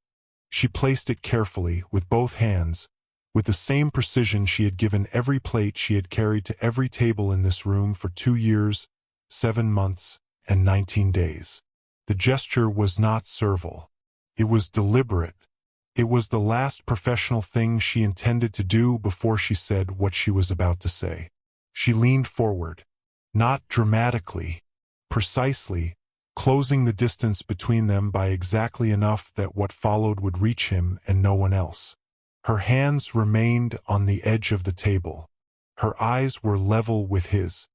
She placed it carefully, with both hands, with the same precision she had given every plate she had carried to every table in this room for 2 years, 7 months, and 19 days. The gesture was not servile. It was deliberate. It was the last professional thing she intended to do before she said what she was about to say. She leaned forward. Not dramatically. Precisely. Closing the distance between them by exactly enough that what followed would reach him and no one else. Her hands remained on the edge of the table. Her eyes were level with his.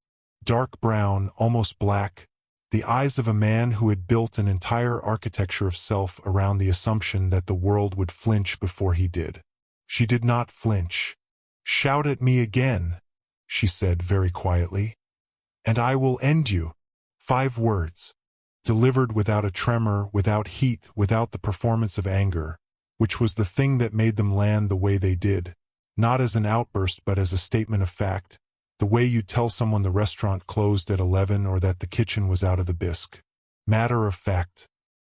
Dark brown, almost black, the eyes of a man who had built an entire architecture of self around the assumption that the world would flinch before he did. She did not flinch. "Shout at me again," she said very quietly, "and I will end you." 5 words. Delivered without a tremor, without heat, without the performance of anger, which was the thing that made them land the way they did, not as an outburst but as a statement of fact, the way you tell someone the restaurant closed at 11 or that the kitchen was out of the bisque. Matter of fact.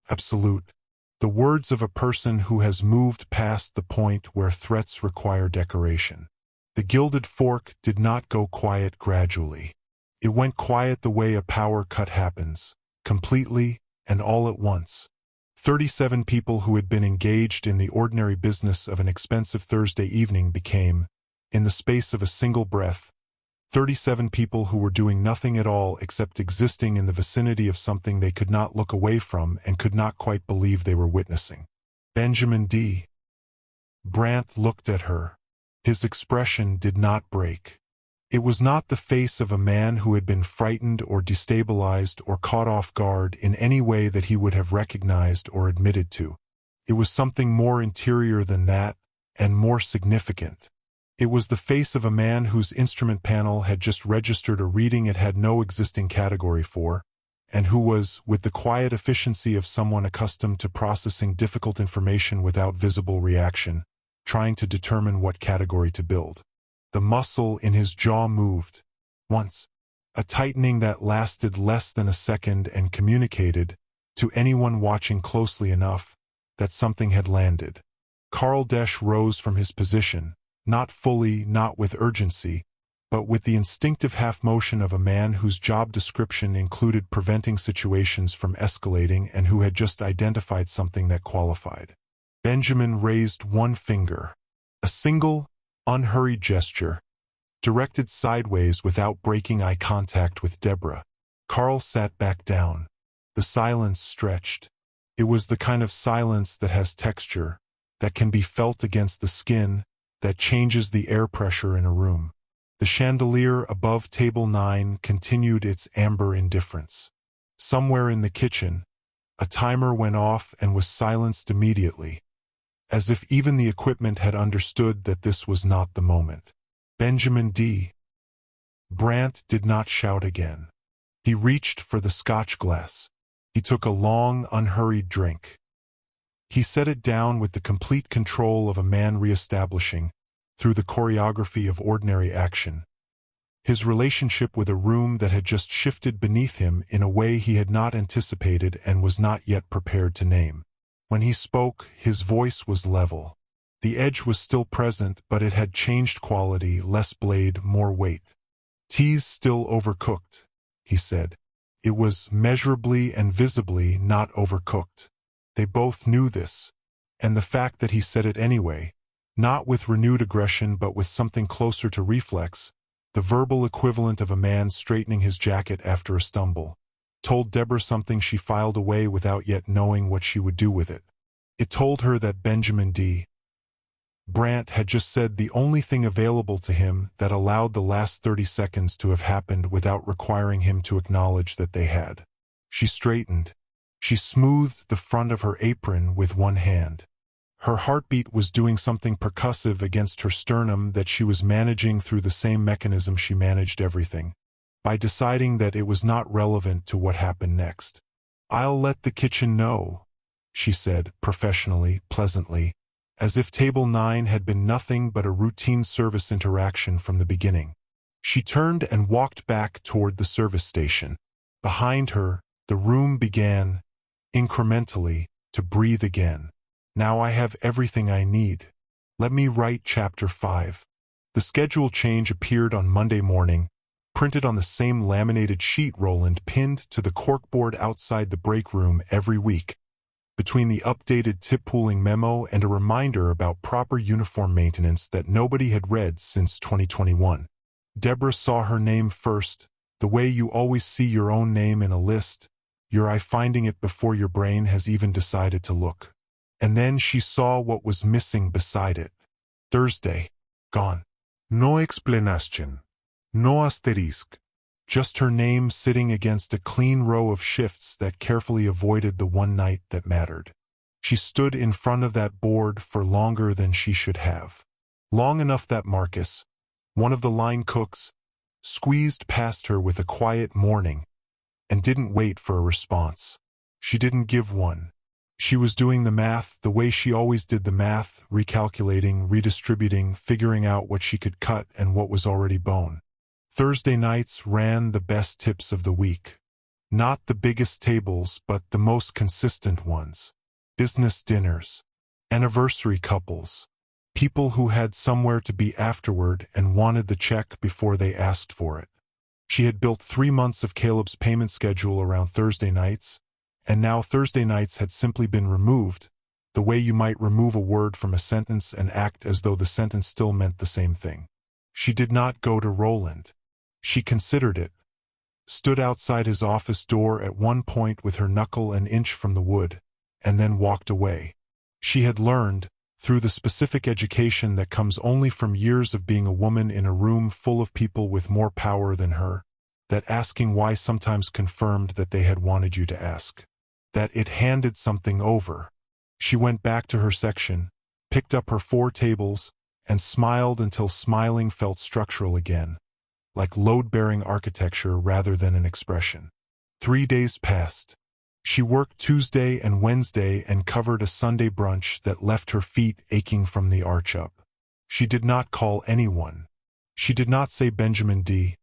Absolute. The words of a person who has moved past the point where threats require decoration. The gilded fork did not go quiet gradually. It went quiet the way a power cut happens. Completely, and all at once. 37 people who had been engaged in the ordinary business of an expensive Thursday evening became, in the space of a single breath, 37 people who were doing nothing at all except existing in the vicinity of something they could not look away from and could not quite believe they were witnessing. Benjamin D. Brandt looked at her. His expression did not break. It was not the face of a man who had been frightened or destabilized or caught off guard in any way that he would have recognized or admitted to. It was something more interior than that, and more significant. It was the face of a man whose instrument panel had just registered a reading it had no existing category for, and who was, with the quiet efficiency of someone accustomed to processing difficult information without visible reaction, trying to determine what category to build. The muscle in his jaw moved. Once. A tightening that lasted less than a second and communicated, to anyone watching closely enough, that something had landed. Carl Desch rose from his position, not fully, not with urgency, but with the instinctive half-motion of a man whose job description included preventing situations from escalating and who had just identified something that qualified. Benjamin raised one finger. A single, unhurried gesture, directed sideways without breaking eye contact with Deborah. Carl sat back down. The silence stretched. It was the kind of silence that has texture, that can be felt against the skin, that changes the air pressure in a room. The chandelier above table 9 continued its amber indifference. Somewhere in the kitchen, a timer went off and was silenced immediately, as if even the equipment had understood that this was not the moment. Benjamin D. Brant did not shout again. He reached for the scotch glass. He took a long, unhurried drink. He set it down with the complete control of a man re-establishing, through the choreography of ordinary action, his relationship with a room that had just shifted beneath him in a way he had not anticipated and was not yet prepared to name. When he spoke, his voice was level. The edge was still present, but it had changed quality, less blade, more weight. "Tea's still overcooked," he said. It was measurably and visibly not overcooked. They both knew this, and the fact that he said it anyway, not with renewed aggression but with something closer to reflex, the verbal equivalent of a man straightening his jacket after a stumble, told Deborah something she filed away without yet knowing what she would do with it. It told her that Benjamin D. Brant had just said the only thing available to him that allowed the last 30 seconds to have happened without requiring him to acknowledge that they had. She straightened. She smoothed the front of her apron with one hand. Her heartbeat was doing something percussive against her sternum that she was managing through the same mechanism she managed everything, by deciding that it was not relevant to what happened next. "I'll let the kitchen know," she said, professionally, pleasantly, as if table 9 had been nothing but a routine service interaction from the beginning. She turned and walked back toward the service station. Behind her, the room began, incrementally, to breathe again. "Now I have everything I need. Let me write chapter 5. The schedule change appeared on Monday morning, printed on the same laminated sheet Roland pinned to the corkboard outside the break room every week, between the updated tip-pooling memo and a reminder about proper uniform maintenance that nobody had read since 2021. Deborah saw her name first, the way you always see your own name in a list, your eye finding it before your brain has even decided to look. And then she saw what was missing beside it. Thursday. Gone. No explanation. No asterisk. Just her name sitting against a clean row of shifts that carefully avoided the one night that mattered. She stood in front of that board for longer than she should have. Long enough that Marcus, one of the line cooks, squeezed past her with a quiet morning and didn't wait for a response. She didn't give one. She was doing the math the way she always did the math, recalculating, redistributing, figuring out what she could cut and what was already bone. Thursday nights ran the best tips of the week. Not the biggest tables, but the most consistent ones. Business dinners. Anniversary couples. People who had somewhere to be afterward and wanted the check before they asked for it. She had built 3 months of Caleb's payment schedule around Thursday nights, and now Thursday nights had simply been removed, the way you might remove a word from a sentence and act as though the sentence still meant the same thing. She did not go to Roland. She considered it, stood outside his office door at one point with her knuckle an inch from the wood, and then walked away. She had learned, through the specific education that comes only from years of being a woman in a room full of people with more power than her, that asking why sometimes confirmed that they had wanted you to ask. That it handed something over. She went back to her section, picked up her 4 tables, and smiled until smiling felt structural again, like load-bearing architecture rather than an expression. 3 days passed. She worked Tuesday and Wednesday and covered a Sunday brunch that left her feet aching from the arch up. She did not call anyone. She did not say Benjamin D.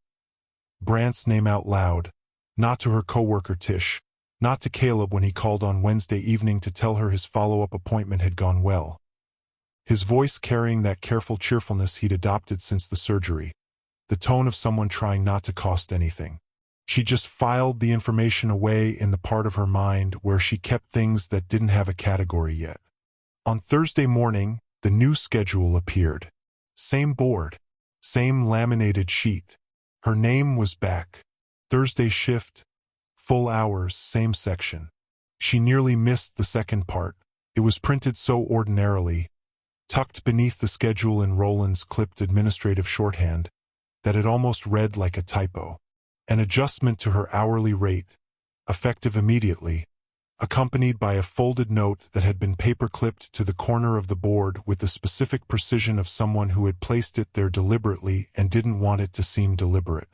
Brant's name out loud, not to her coworker Tish, not to Caleb when he called on Wednesday evening to tell her his follow-up appointment had gone well. His voice carrying that careful cheerfulness he'd adopted since the surgery, the tone of someone trying not to cost anything. She just filed the information away in the part of her mind where she kept things that didn't have a category yet. On Thursday morning, the new schedule appeared. Same board, same laminated sheet. Her name was back. Thursday shift, Full hours, same section. She nearly missed the second part. It was printed so ordinarily, tucked beneath the schedule in Roland's clipped administrative shorthand, that it almost read like a typo. An adjustment to her hourly rate, effective immediately, accompanied by a folded note that had been paper-clipped to the corner of the board with the specific precision of someone who had placed it there deliberately and didn't want it to seem deliberate.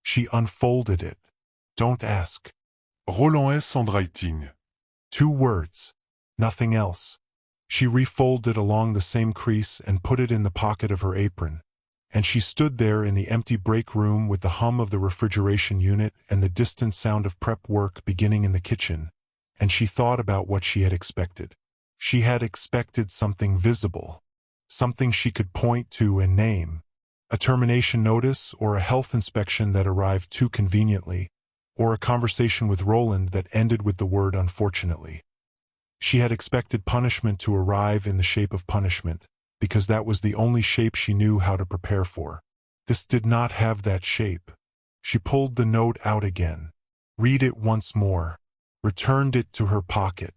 She unfolded it. Don't ask. Roland S. handwriting. 2 words. Nothing else. She refolded it along the same crease and put it in the pocket of her apron. And she stood there in the empty break room with the hum of the refrigeration unit and the distant sound of prep work beginning in the kitchen. And she thought about what she had expected. She had expected something visible, something she could point to and name, a termination notice or a health inspection that arrived too conveniently, or a conversation with Roland that ended with the word unfortunately. She had expected punishment to arrive in the shape of punishment, because that was the only shape she knew how to prepare for. This did not have that shape. She pulled the note out again, read it once more, returned it to her pocket.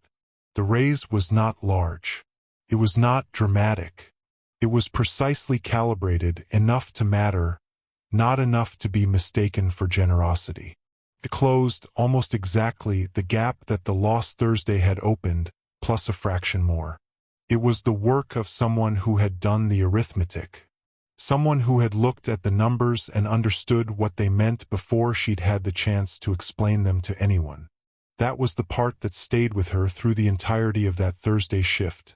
The raise was not large. It was not dramatic. It was precisely calibrated, enough to matter, not enough to be mistaken for generosity. It closed almost exactly the gap that the lost Thursday had opened, plus a fraction more. It was the work of someone who had done the arithmetic. Someone who had looked at the numbers and understood what they meant before she'd had the chance to explain them to anyone. That was the part that stayed with her through the entirety of that Thursday shift.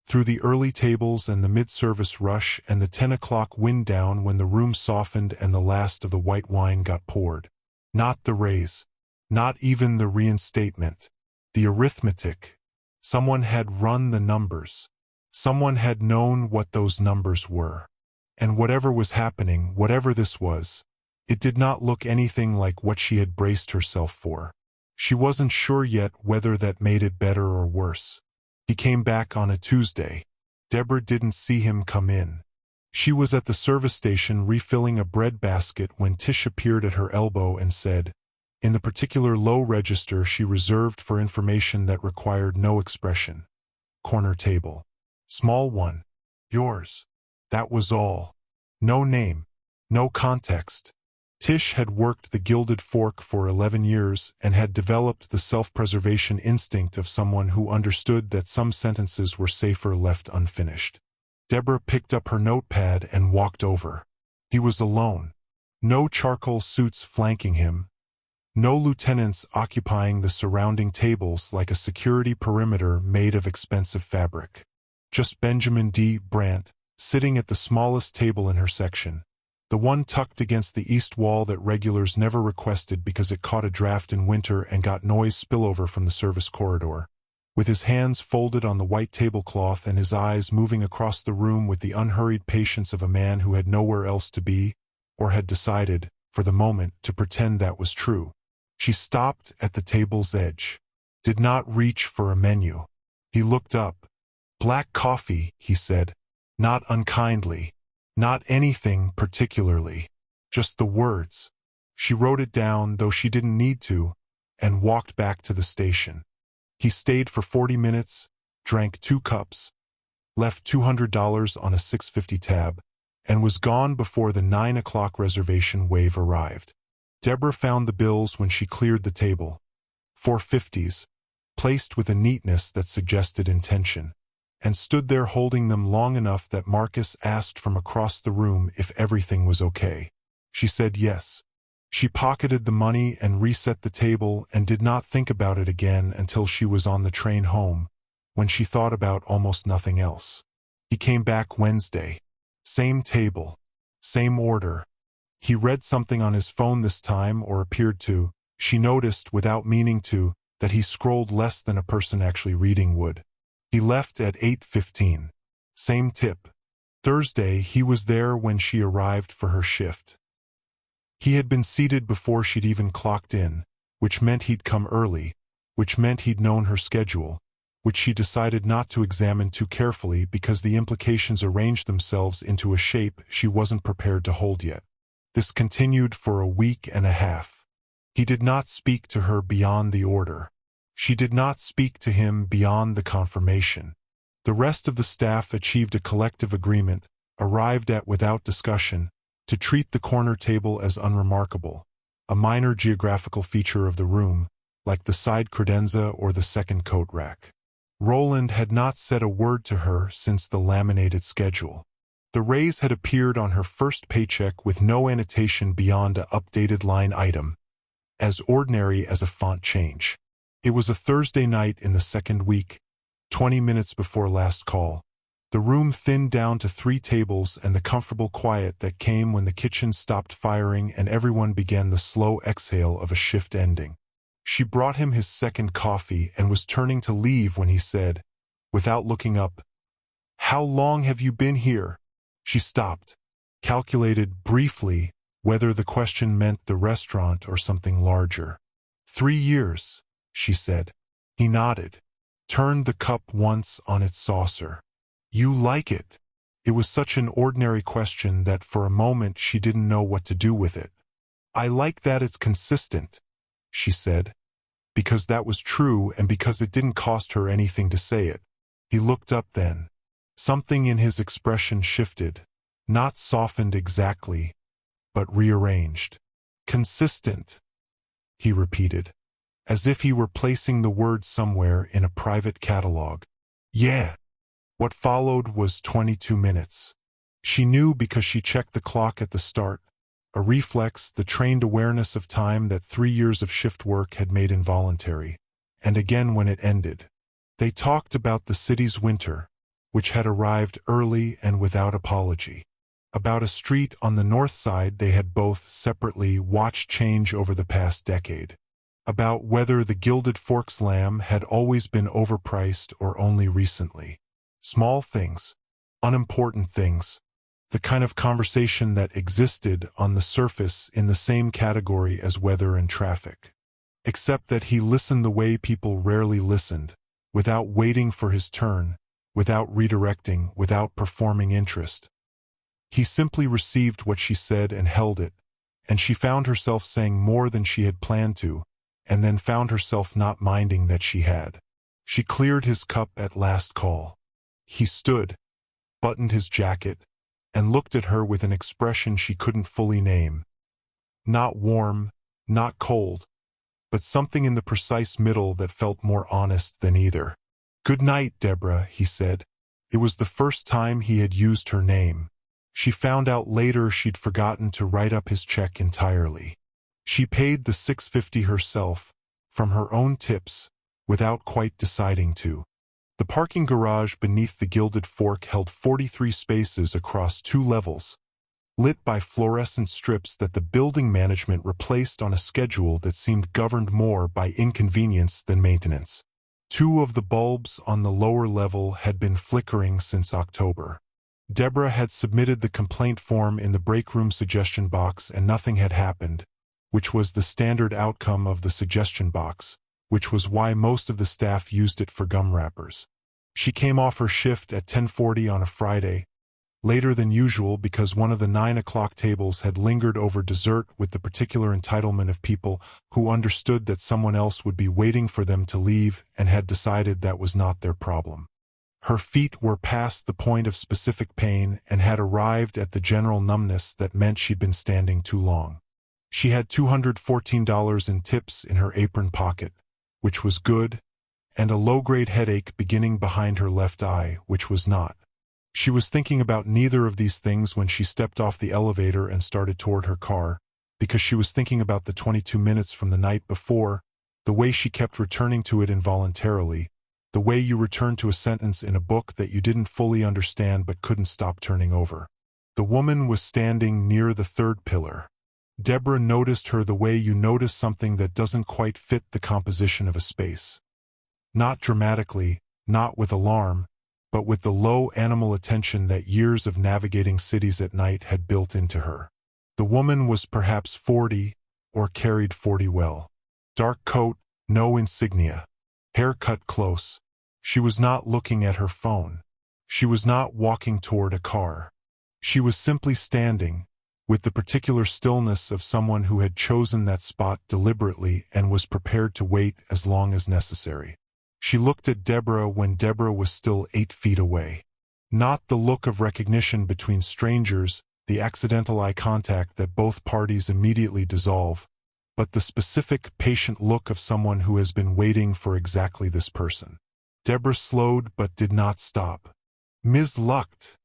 Through the early tables and the mid-service rush and the 10 o'clock wind down when the room softened and the last of the white wine got poured. Not the raise. Not even the reinstatement. The arithmetic. Someone had run the numbers. Someone had known what those numbers were. And whatever was happening, whatever this was, it did not look anything like what she had braced herself for. She wasn't sure yet whether that made it better or worse. He came back on a Tuesday. Deborah didn't see him come in. She was at the service station refilling a bread basket when Tish appeared at her elbow and said, in the particular low register she reserved for information that required no expression. Corner table. Small one. Yours. That was all. No name. No context. Tish had worked the gilded fork for 11 years and had developed the self-preservation instinct of someone who understood that some sentences were safer left unfinished. Deborah picked up her notepad and walked over. He was alone. No charcoal suits flanking him. No lieutenants occupying the surrounding tables like a security perimeter made of expensive fabric. Just Benjamin D. Brandt, sitting at the smallest table in her section. The one tucked against the east wall that regulars never requested because it caught a draft in winter and got noise spillover from the service corridor. With his hands folded on the white tablecloth and his eyes moving across the room with the unhurried patience of a man who had nowhere else to be, or had decided, for the moment, to pretend that was true. She stopped at the table's edge. Did not reach for a menu. He looked up. "Black coffee," he said. Not unkindly. Not anything particularly. Just the words. She wrote it down, though she didn't need to, and walked back to the station. He stayed for 40 minutes, drank 2 cups, left $200 on a 650 tab, and was gone before the 9 o'clock reservation wave arrived. Deborah found the bills when she cleared the table. 450s, placed with a neatness that suggested intention, and stood there holding them long enough that Marcus asked from across the room if everything was okay. She said yes. She pocketed the money and reset the table and did not think about it again until she was on the train home, when she thought about almost nothing else. He came back Wednesday. Same table. Same order. He read something on his phone this time, or appeared to. She noticed, without meaning to, that he scrolled less than a person actually reading would. He left at 8:15. Same tip. Thursday, he was there when she arrived for her shift. He had been seated before she'd even clocked in, which meant he'd come early, which meant he'd known her schedule, which she decided not to examine too carefully because the implications arranged themselves into a shape she wasn't prepared to hold yet. This continued for a week and a half. He did not speak to her beyond the order. She did not speak to him beyond the confirmation. The rest of the staff achieved a collective agreement, arrived at without discussion, to treat the corner table as unremarkable, a minor geographical feature of the room, like the side credenza or the second coat rack. Roland had not said a word to her since the laminated schedule. The raise had appeared on her first paycheck with no annotation beyond a updated line item, as ordinary as a font change. It was a Thursday night in the second week, 20 minutes before last call. The room thinned down to 3 tables and the comfortable quiet that came when the kitchen stopped firing and everyone began the slow exhale of a shift ending. She brought him his second coffee and was turning to leave when he said, without looking up, "How long have you been here?" She stopped, calculated briefly whether the question meant the restaurant or something larger. 3 years, she said. He nodded, turned the cup once on its saucer. You like it? It was such an ordinary question that for a moment she didn't know what to do with it. I like that it's consistent, she said, because that was true and because it didn't cost her anything to say it. He looked up then. Something in his expression shifted, not softened exactly, but rearranged. Consistent, he repeated, as if he were placing the word somewhere in a private catalog. Yeah. What followed was 22 minutes. She knew because she checked the clock at the start, a reflex, the trained awareness of time that 3 years of shift work had made involuntary, and again when it ended. They talked about the city's winter, which had arrived early and without apology. About a street on the north side they had both separately watched change over the past decade. About whether the Gilded Forks lamb had always been overpriced or only recently. Small things, unimportant things, the kind of conversation that existed on the surface in the same category as weather and traffic. Except that he listened the way people rarely listened, without waiting for his turn, without redirecting, without performing interest. He simply received what she said and held it, and she found herself saying more than she had planned to, and then found herself not minding that she had. She cleared his cup at last call. He stood, buttoned his jacket, and looked at her with an expression she couldn't fully name. Not warm, not cold, but something in the precise middle that felt more honest than either. Good night, Deborah, he said. It was the first time he had used her name. She found out later she'd forgotten to write up his check entirely. She paid the $6.50 herself, from her own tips, without quite deciding to. The parking garage beneath the Gilded Fork held 43 spaces across 2 levels, lit by fluorescent strips that the building management replaced on a schedule that seemed governed more by inconvenience than maintenance. 2 of the bulbs on the lower level had been flickering since October. Deborah had submitted the complaint form in the break room suggestion box and nothing had happened, which was the standard outcome of the suggestion box, which was why most of the staff used it for gum wrappers. She came off her shift at 10:40 on a Friday, later than usual because one of the 9 o'clock tables had lingered over dessert with the particular entitlement of people who understood that someone else would be waiting for them to leave and had decided that was not their problem. Her feet were past the point of specific pain and had arrived at the general numbness that meant she'd been standing too long. She had $214 in tips in her apron pocket, which was good, and a low-grade headache beginning behind her left eye, which was not. She was thinking about neither of these things when she stepped off the elevator and started toward her car, because she was thinking about the 22 minutes from the night before, the way she kept returning to it involuntarily, the way you return to a sentence in a book that you didn't fully understand but couldn't stop turning over. The woman was standing near the 3rd pillar. Deborah noticed her the way you notice something that doesn't quite fit the composition of a space. Not dramatically, not with alarm, but with the low animal attention that years of navigating cities at night had built into her. The woman was perhaps 40, or carried 40 well. Dark coat, no insignia. Hair cut close. She was not looking at her phone. She was not walking toward a car. She was simply standing, with the particular stillness of someone who had chosen that spot deliberately and was prepared to wait as long as necessary. She looked at Deborah when Deborah was still 8 feet away. Not the look of recognition between strangers, the accidental eye contact that both parties immediately dissolve, but the specific, patient look of someone who has been waiting for exactly this person. Deborah slowed but did not stop. "Ms. Lucht,"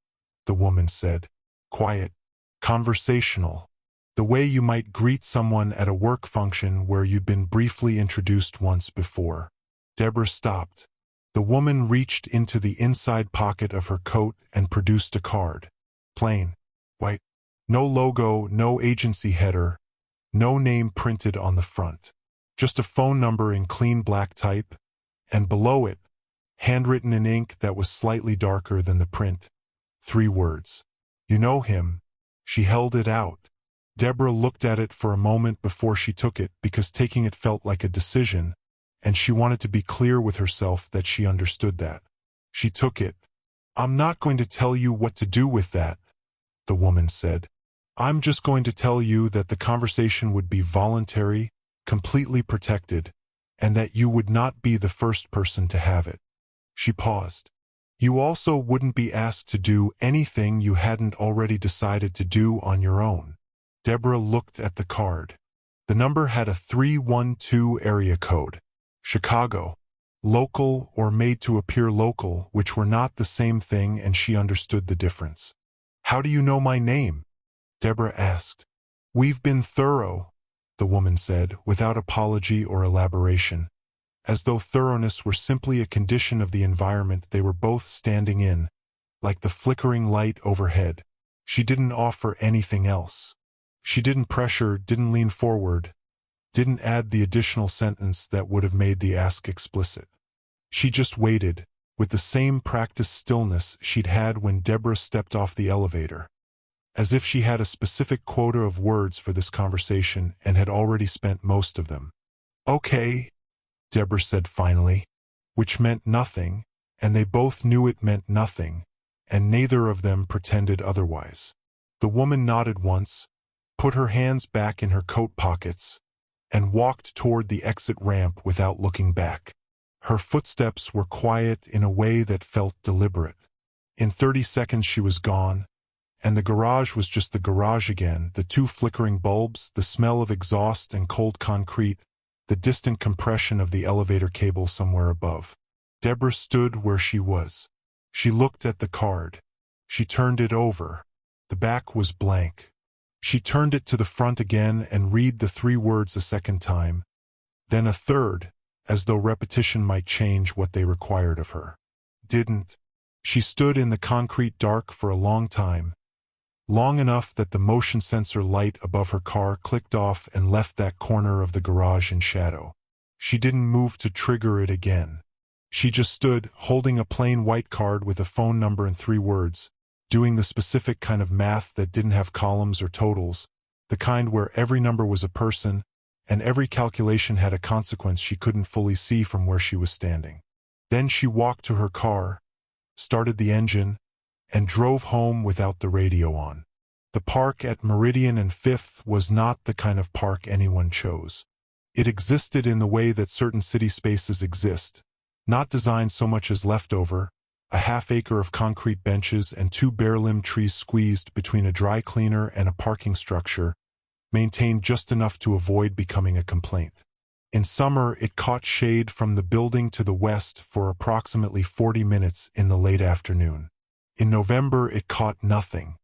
the woman said. Quiet, conversational. The way you might greet someone at a work function where you'd been briefly introduced once before. Deborah stopped. The woman reached into the inside pocket of her coat and produced a card. Plain, white. No logo, no agency header, no name printed on the front. Just a phone number in clean black type, and below it, handwritten in ink that was slightly darker than the print, 3 words. "You know him." She held it out. Deborah looked at it for a moment before she took it because taking it felt like a decision, and she wanted to be clear with herself that she understood that. She took it. "I'm not going to tell you what to do with that," the woman said. "I'm just going to tell you that the conversation would be voluntary, completely protected, and that you would not be the first person to have it." She paused. "You also wouldn't be asked to do anything you hadn't already decided to do on your own." Deborah looked at the card. The number had a 312 area code. Chicago. Local or made to appear local, which were not the same thing, and she understood the difference. "How do you know my name?" Deborah asked. "We've been thorough," the woman said, without apology or elaboration, as though thoroughness were simply a condition of the environment they were both standing in, like the flickering light overhead. She didn't offer anything else. She didn't pressure, didn't lean forward, didn't add the additional sentence that would have made the ask explicit. She just waited, with the same practiced stillness she'd had when Deborah stepped off the elevator, as if she had a specific quota of words for this conversation and had already spent most of them. "Okay," Deborah said finally, which meant nothing, and they both knew it meant nothing, and neither of them pretended otherwise. The woman nodded once, put her hands back in her coat pockets, and walked toward the exit ramp without looking back. Her footsteps were quiet in a way that felt deliberate. In 30 seconds she was gone, and the garage was just the garage again, the 2 flickering bulbs, the smell of exhaust and cold concrete, the distant compression of the elevator cable somewhere above. Deborah stood where she was. She looked at the card. She turned it over. The back was blank. She turned it to the front again and read the 3 words a second time, then a third, as though repetition might change what they required of her. Didn't. She stood in the concrete dark for a long time, long enough that the motion sensor light above her car clicked off and left that corner of the garage in shadow. She didn't move to trigger it again. She just stood, holding a plain white card with a phone number and 3 words, doing the specific kind of math that didn't have columns or totals, the kind where every number was a person, and every calculation had a consequence she couldn't fully see from where she was standing. Then she walked to her car, started the engine, and drove home without the radio on. The park at Meridian and 5th was not the kind of park anyone chose. It existed in the way that certain city spaces exist, not designed so much as leftover, a half-acre of concrete benches and 2 bare-limbed trees squeezed between a dry cleaner and a parking structure, maintained just enough to avoid becoming a complaint. In summer, it caught shade from the building to the west for approximately 40 minutes in the late afternoon. In November, it caught nothing.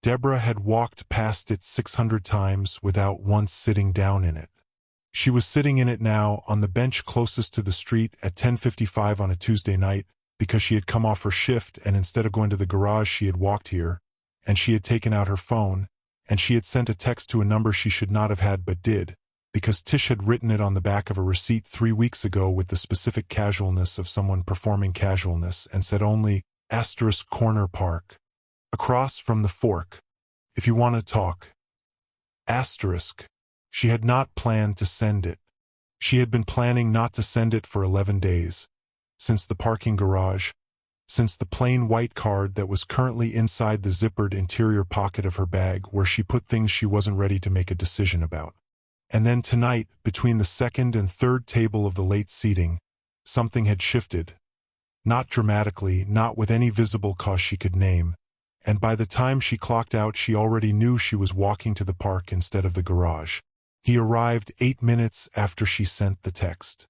Deborah had walked past it 600 times without once sitting down in it. She was sitting in it now, on the bench closest to the street at 10:55 on a Tuesday night, because she had come off her shift and instead of going to the garage she had walked here, and she had taken out her phone, and she had sent a text to a number she should not have had but did, because Tish had written it on the back of a receipt 3 weeks ago with the specific casualness of someone performing casualness and said only, *Corner Park. Across from the fork. If you want to talk. *. She had not planned to send it. She had been planning not to send it for 11 days. Since the parking garage. since the plain white card that was currently inside the zippered interior pocket of her bag where she put things she wasn't ready to make a decision about. And then tonight, between the second and third table of the late seating, something had shifted. Not dramatically, not with any visible cause she could name, and by the time she clocked out she already knew she was walking to the park instead of the garage. He arrived 8 minutes after she sent the text.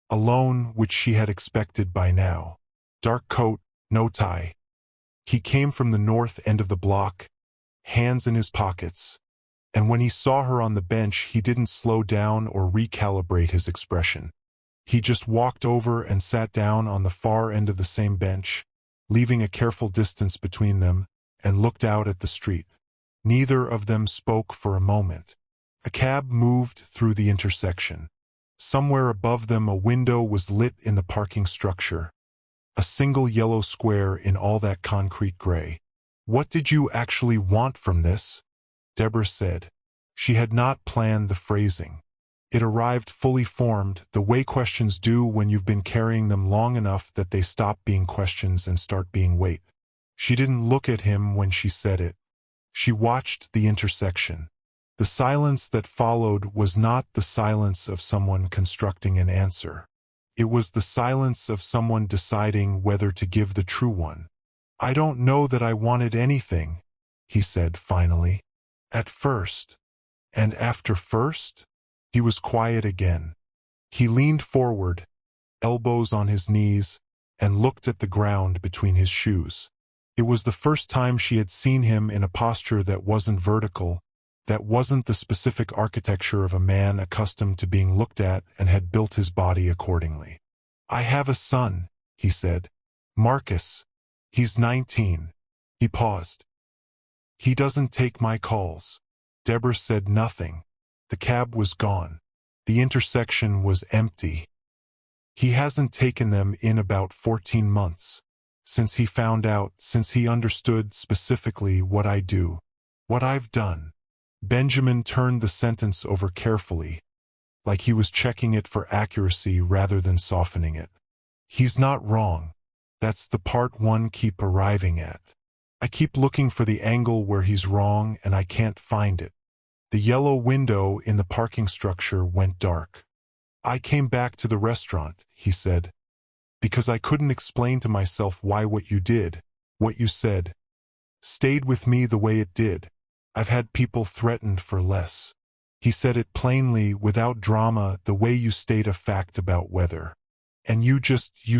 Alone, which she had expected by now. Dark coat, no tie. He came from the north end of the block, hands in his pockets, and when he saw her on the bench he didn't slow down or recalibrate his expression. He just walked over and sat down on the far end of the same bench, leaving a careful distance between them, and looked out at the street. Neither of them spoke for a moment. A cab moved through the intersection. Somewhere above them a window was lit in the parking structure. A single yellow square in all that concrete gray. "What did you actually want from this?" Deborah said. She had not planned the phrasing. It arrived fully formed, the way questions do when you've been carrying them long enough that they stop being questions and start being weight. She didn't look at him when she said it. She watched the intersection. The silence that followed was not the silence of someone constructing an answer. It was the silence of someone deciding whether to give the true one. "I don't know that I wanted anything," he said finally. "At first." "And after first?" He was quiet again. He leaned forward, elbows on his knees, and looked at the ground between his shoes. It was the first time she had seen him in a posture that wasn't vertical, that wasn't the specific architecture of a man accustomed to being looked at and had built his body accordingly. "I have a son," he said. "Marcus. He's 19. He paused. "He doesn't take my calls." Deborah said nothing. The cab was gone. The intersection was empty. "He hasn't taken them in about 14 months. Since he found out, since he understood specifically what I do. What I've done." Benjamin turned the sentence over carefully, like he was checking it for accuracy rather than softening it. "He's not wrong. That's the part one keep arriving at. I keep looking for the angle where he's wrong and I can't find it." The yellow window in the parking structure went dark. "I came back to the restaurant," he said, "because I couldn't explain to myself why what you did, what you said, stayed with me the way it did. I've had people threatened for less." He said it plainly, without drama, the way you state a fact about weather. "And you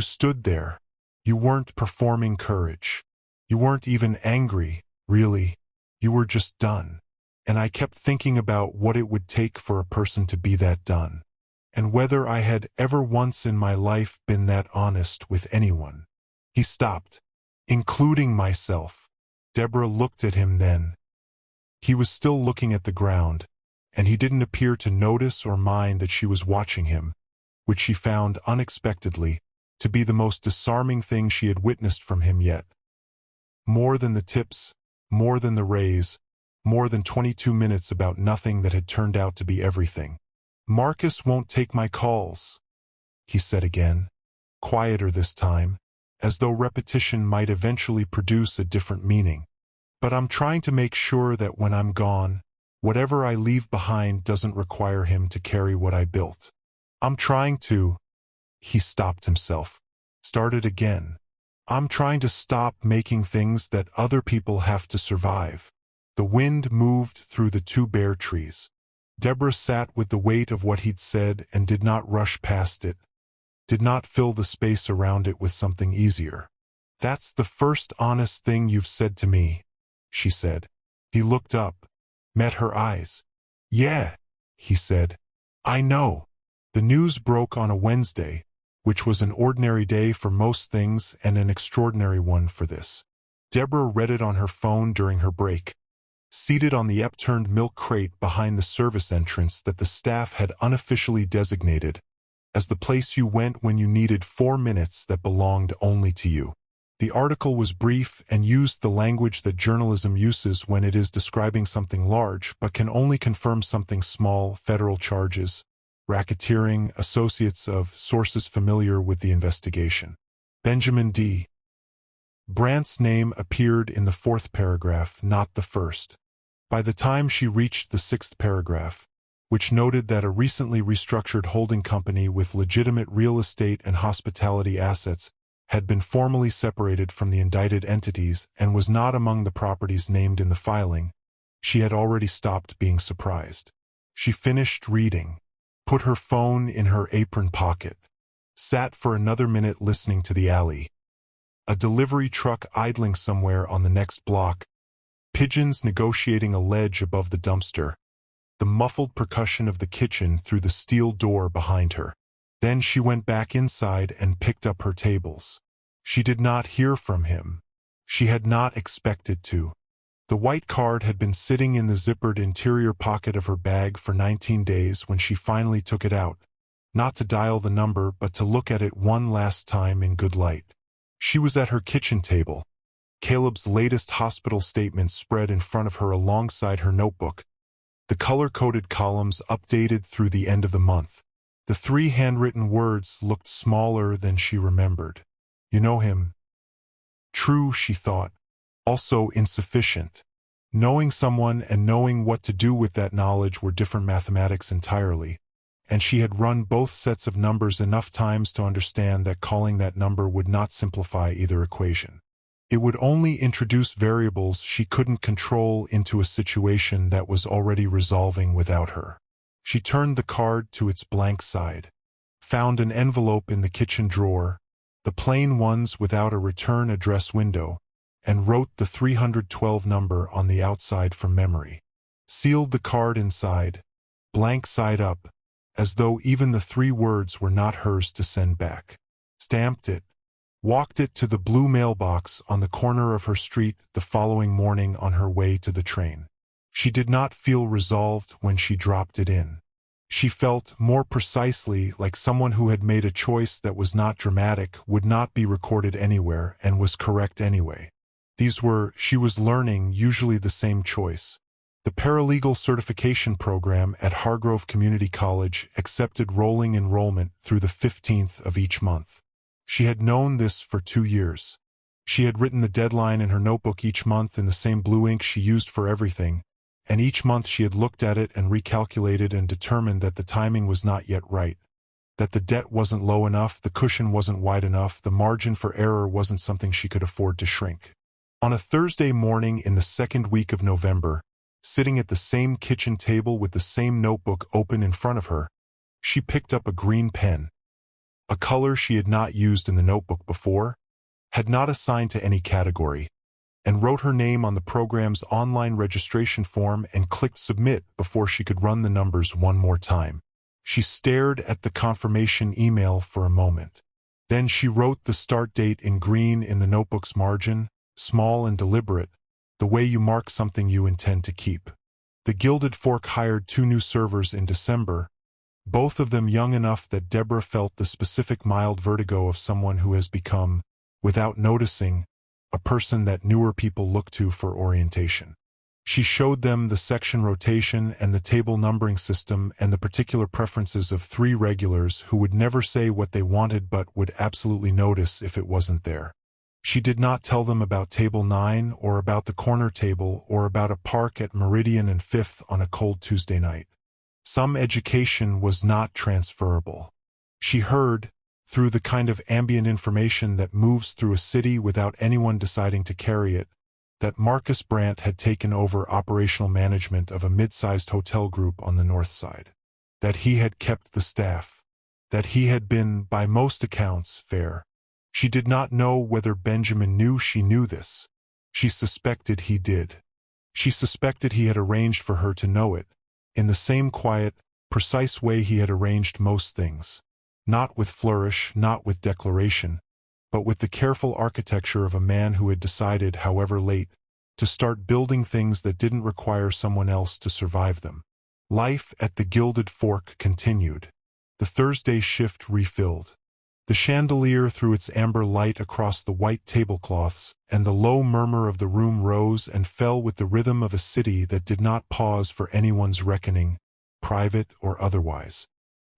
stood there. You weren't performing courage. You weren't even angry, really. You were just done. And I kept thinking about what it would take for a person to be that done. And whether I had ever once in my life been that honest with anyone." He stopped. "Including myself." Deborah looked at him then. He was still looking at the ground, and he didn't appear to notice or mind that she was watching him, which she found, unexpectedly, to be the most disarming thing she had witnessed from him yet. More than the tips, more than the raise, more than 22 minutes about nothing that had turned out to be everything. "Marcus won't take my calls," he said again, quieter this time, as though repetition might eventually produce a different meaning. "But I'm trying to make sure that when I'm gone, whatever I leave behind doesn't require him to carry what I built. I'm trying to—" He stopped himself, started again. "I'm trying to stop making things that other people have to survive." The wind moved through the two bare trees. Deborah sat with the weight of what he'd said and did not rush past it, did not fill the space around it with something easier. "That's the first honest thing you've said to me," she said. He looked up, met her eyes. "Yeah," he said. "I know." The news broke on a Wednesday, which was an ordinary day for most things and an extraordinary one for this. Deborah read it on her phone during her break, seated on the upturned milk crate behind the service entrance that the staff had unofficially designated as the place you went when you needed 4 minutes that belonged only to you. The article was brief and used the language that journalism uses when it is describing something large but can only confirm something small: federal charges, racketeering, associates of, sources familiar with the investigation. Benjamin D. Brandt's name appeared in the fourth paragraph, not the first. By the time she reached the sixth paragraph, which noted that a recently restructured holding company with legitimate real estate and hospitality assets had been formally separated from the indicted entities and was not among the properties named in the filing, she had already stopped being surprised. She finished reading, put her phone in her apron pocket, sat for another minute listening to the alley. A delivery truck idling somewhere on the next block, pigeons negotiating a ledge above the dumpster, the muffled percussion of the kitchen through the steel door behind her. Then she went back inside and picked up her tables. She did not hear from him. She had not expected to. The white card had been sitting in the zippered interior pocket of her bag for 19 days when she finally took it out, not to dial the number but to look at it one last time in good light. She was at her kitchen table, Caleb's latest hospital statement spread in front of her alongside her notebook, the color-coded columns updated through the end of the month. The 3 handwritten words looked smaller than she remembered. You know him. True, she thought. Also insufficient. Knowing someone and knowing what to do with that knowledge were different mathematics entirely, and she had run both sets of numbers enough times to understand that calling that number would not simplify either equation. It would only introduce variables she couldn't control into a situation that was already resolving without her. She turned the card to its blank side, found an envelope in the kitchen drawer, the plain ones without a return address window, and wrote the 312 number on the outside from memory. Sealed the card inside, blank side up, as though even the 3 words were not hers to send back. Stamped it, walked it to the blue mailbox on the corner of her street the following morning on her way to the train. She did not feel resolved when she dropped it in. She felt, more precisely, like someone who had made a choice that was not dramatic, would not be recorded anywhere, and was correct anyway. These were, she was learning, usually the same choice. The paralegal certification program at Hargrove Community College accepted rolling enrollment through the 15th of each month. She had known this for 2 years. She had written the deadline in her notebook each month in the same blue ink she used for everything, and each month she had looked at it and recalculated and determined that the timing was not yet right, that the debt wasn't low enough, the cushion wasn't wide enough, the margin for error wasn't something she could afford to shrink. On a Thursday morning in the second week of November, sitting at the same kitchen table with the same notebook open in front of her, she picked up a green pen, a color she had not used in the notebook before, had not assigned to any category, and wrote her name on the program's online registration form and clicked submit before she could run the numbers one more time. She stared at the confirmation email for a moment. Then she wrote the start date in green in the notebook's margin, small and deliberate, the way you mark something you intend to keep. The Gilded Fork hired 2 new servers in December, both of them young enough that Deborah felt the specific mild vertigo of someone who has become, without noticing, a person that newer people look to for orientation. She showed them the section rotation and the table numbering system and the particular preferences of 3 regulars who would never say what they wanted but would absolutely notice if it wasn't there. She did not tell them about Table 9 or about the corner table or about a park at Meridian and 5th on a cold Tuesday night. Some education was not transferable. She heard, through the kind of ambient information that moves through a city without anyone deciding to carry it, that Marcus Brandt had taken over operational management of a mid-sized hotel group on the north side, that he had kept the staff, that he had been, by most accounts, fair. She did not know whether Benjamin knew she knew this. She suspected he did. She suspected he had arranged for her to know it, in the same quiet, precise way he had arranged most things. Not with flourish, not with declaration, but with the careful architecture of a man who had decided, however late, to start building things that didn't require someone else to survive them. Life at the Gilded Fork continued. The Thursday shift refilled. The chandelier threw its amber light across the white tablecloths, and the low murmur of the room rose and fell with the rhythm of a city that did not pause for anyone's reckoning, private or otherwise.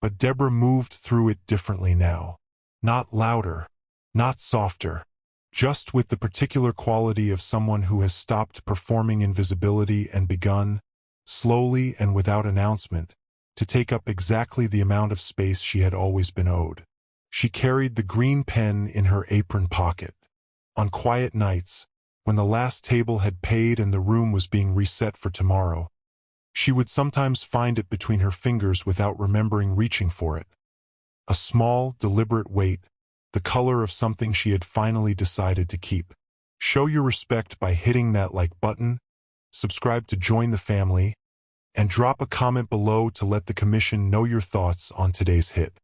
But Deborah moved through it differently now. Not louder, not softer, just with the particular quality of someone who has stopped performing invisibility and begun, slowly and without announcement, to take up exactly the amount of space she had always been owed. She carried the green pen in her apron pocket. On quiet nights, when the last table had paid and the room was being reset for tomorrow, she would sometimes find it between her fingers without remembering reaching for it. A small, deliberate weight, the color of something she had finally decided to keep. Show your respect by hitting that like button, subscribe to join the family, and drop a comment below to let the commission know your thoughts on today's hit.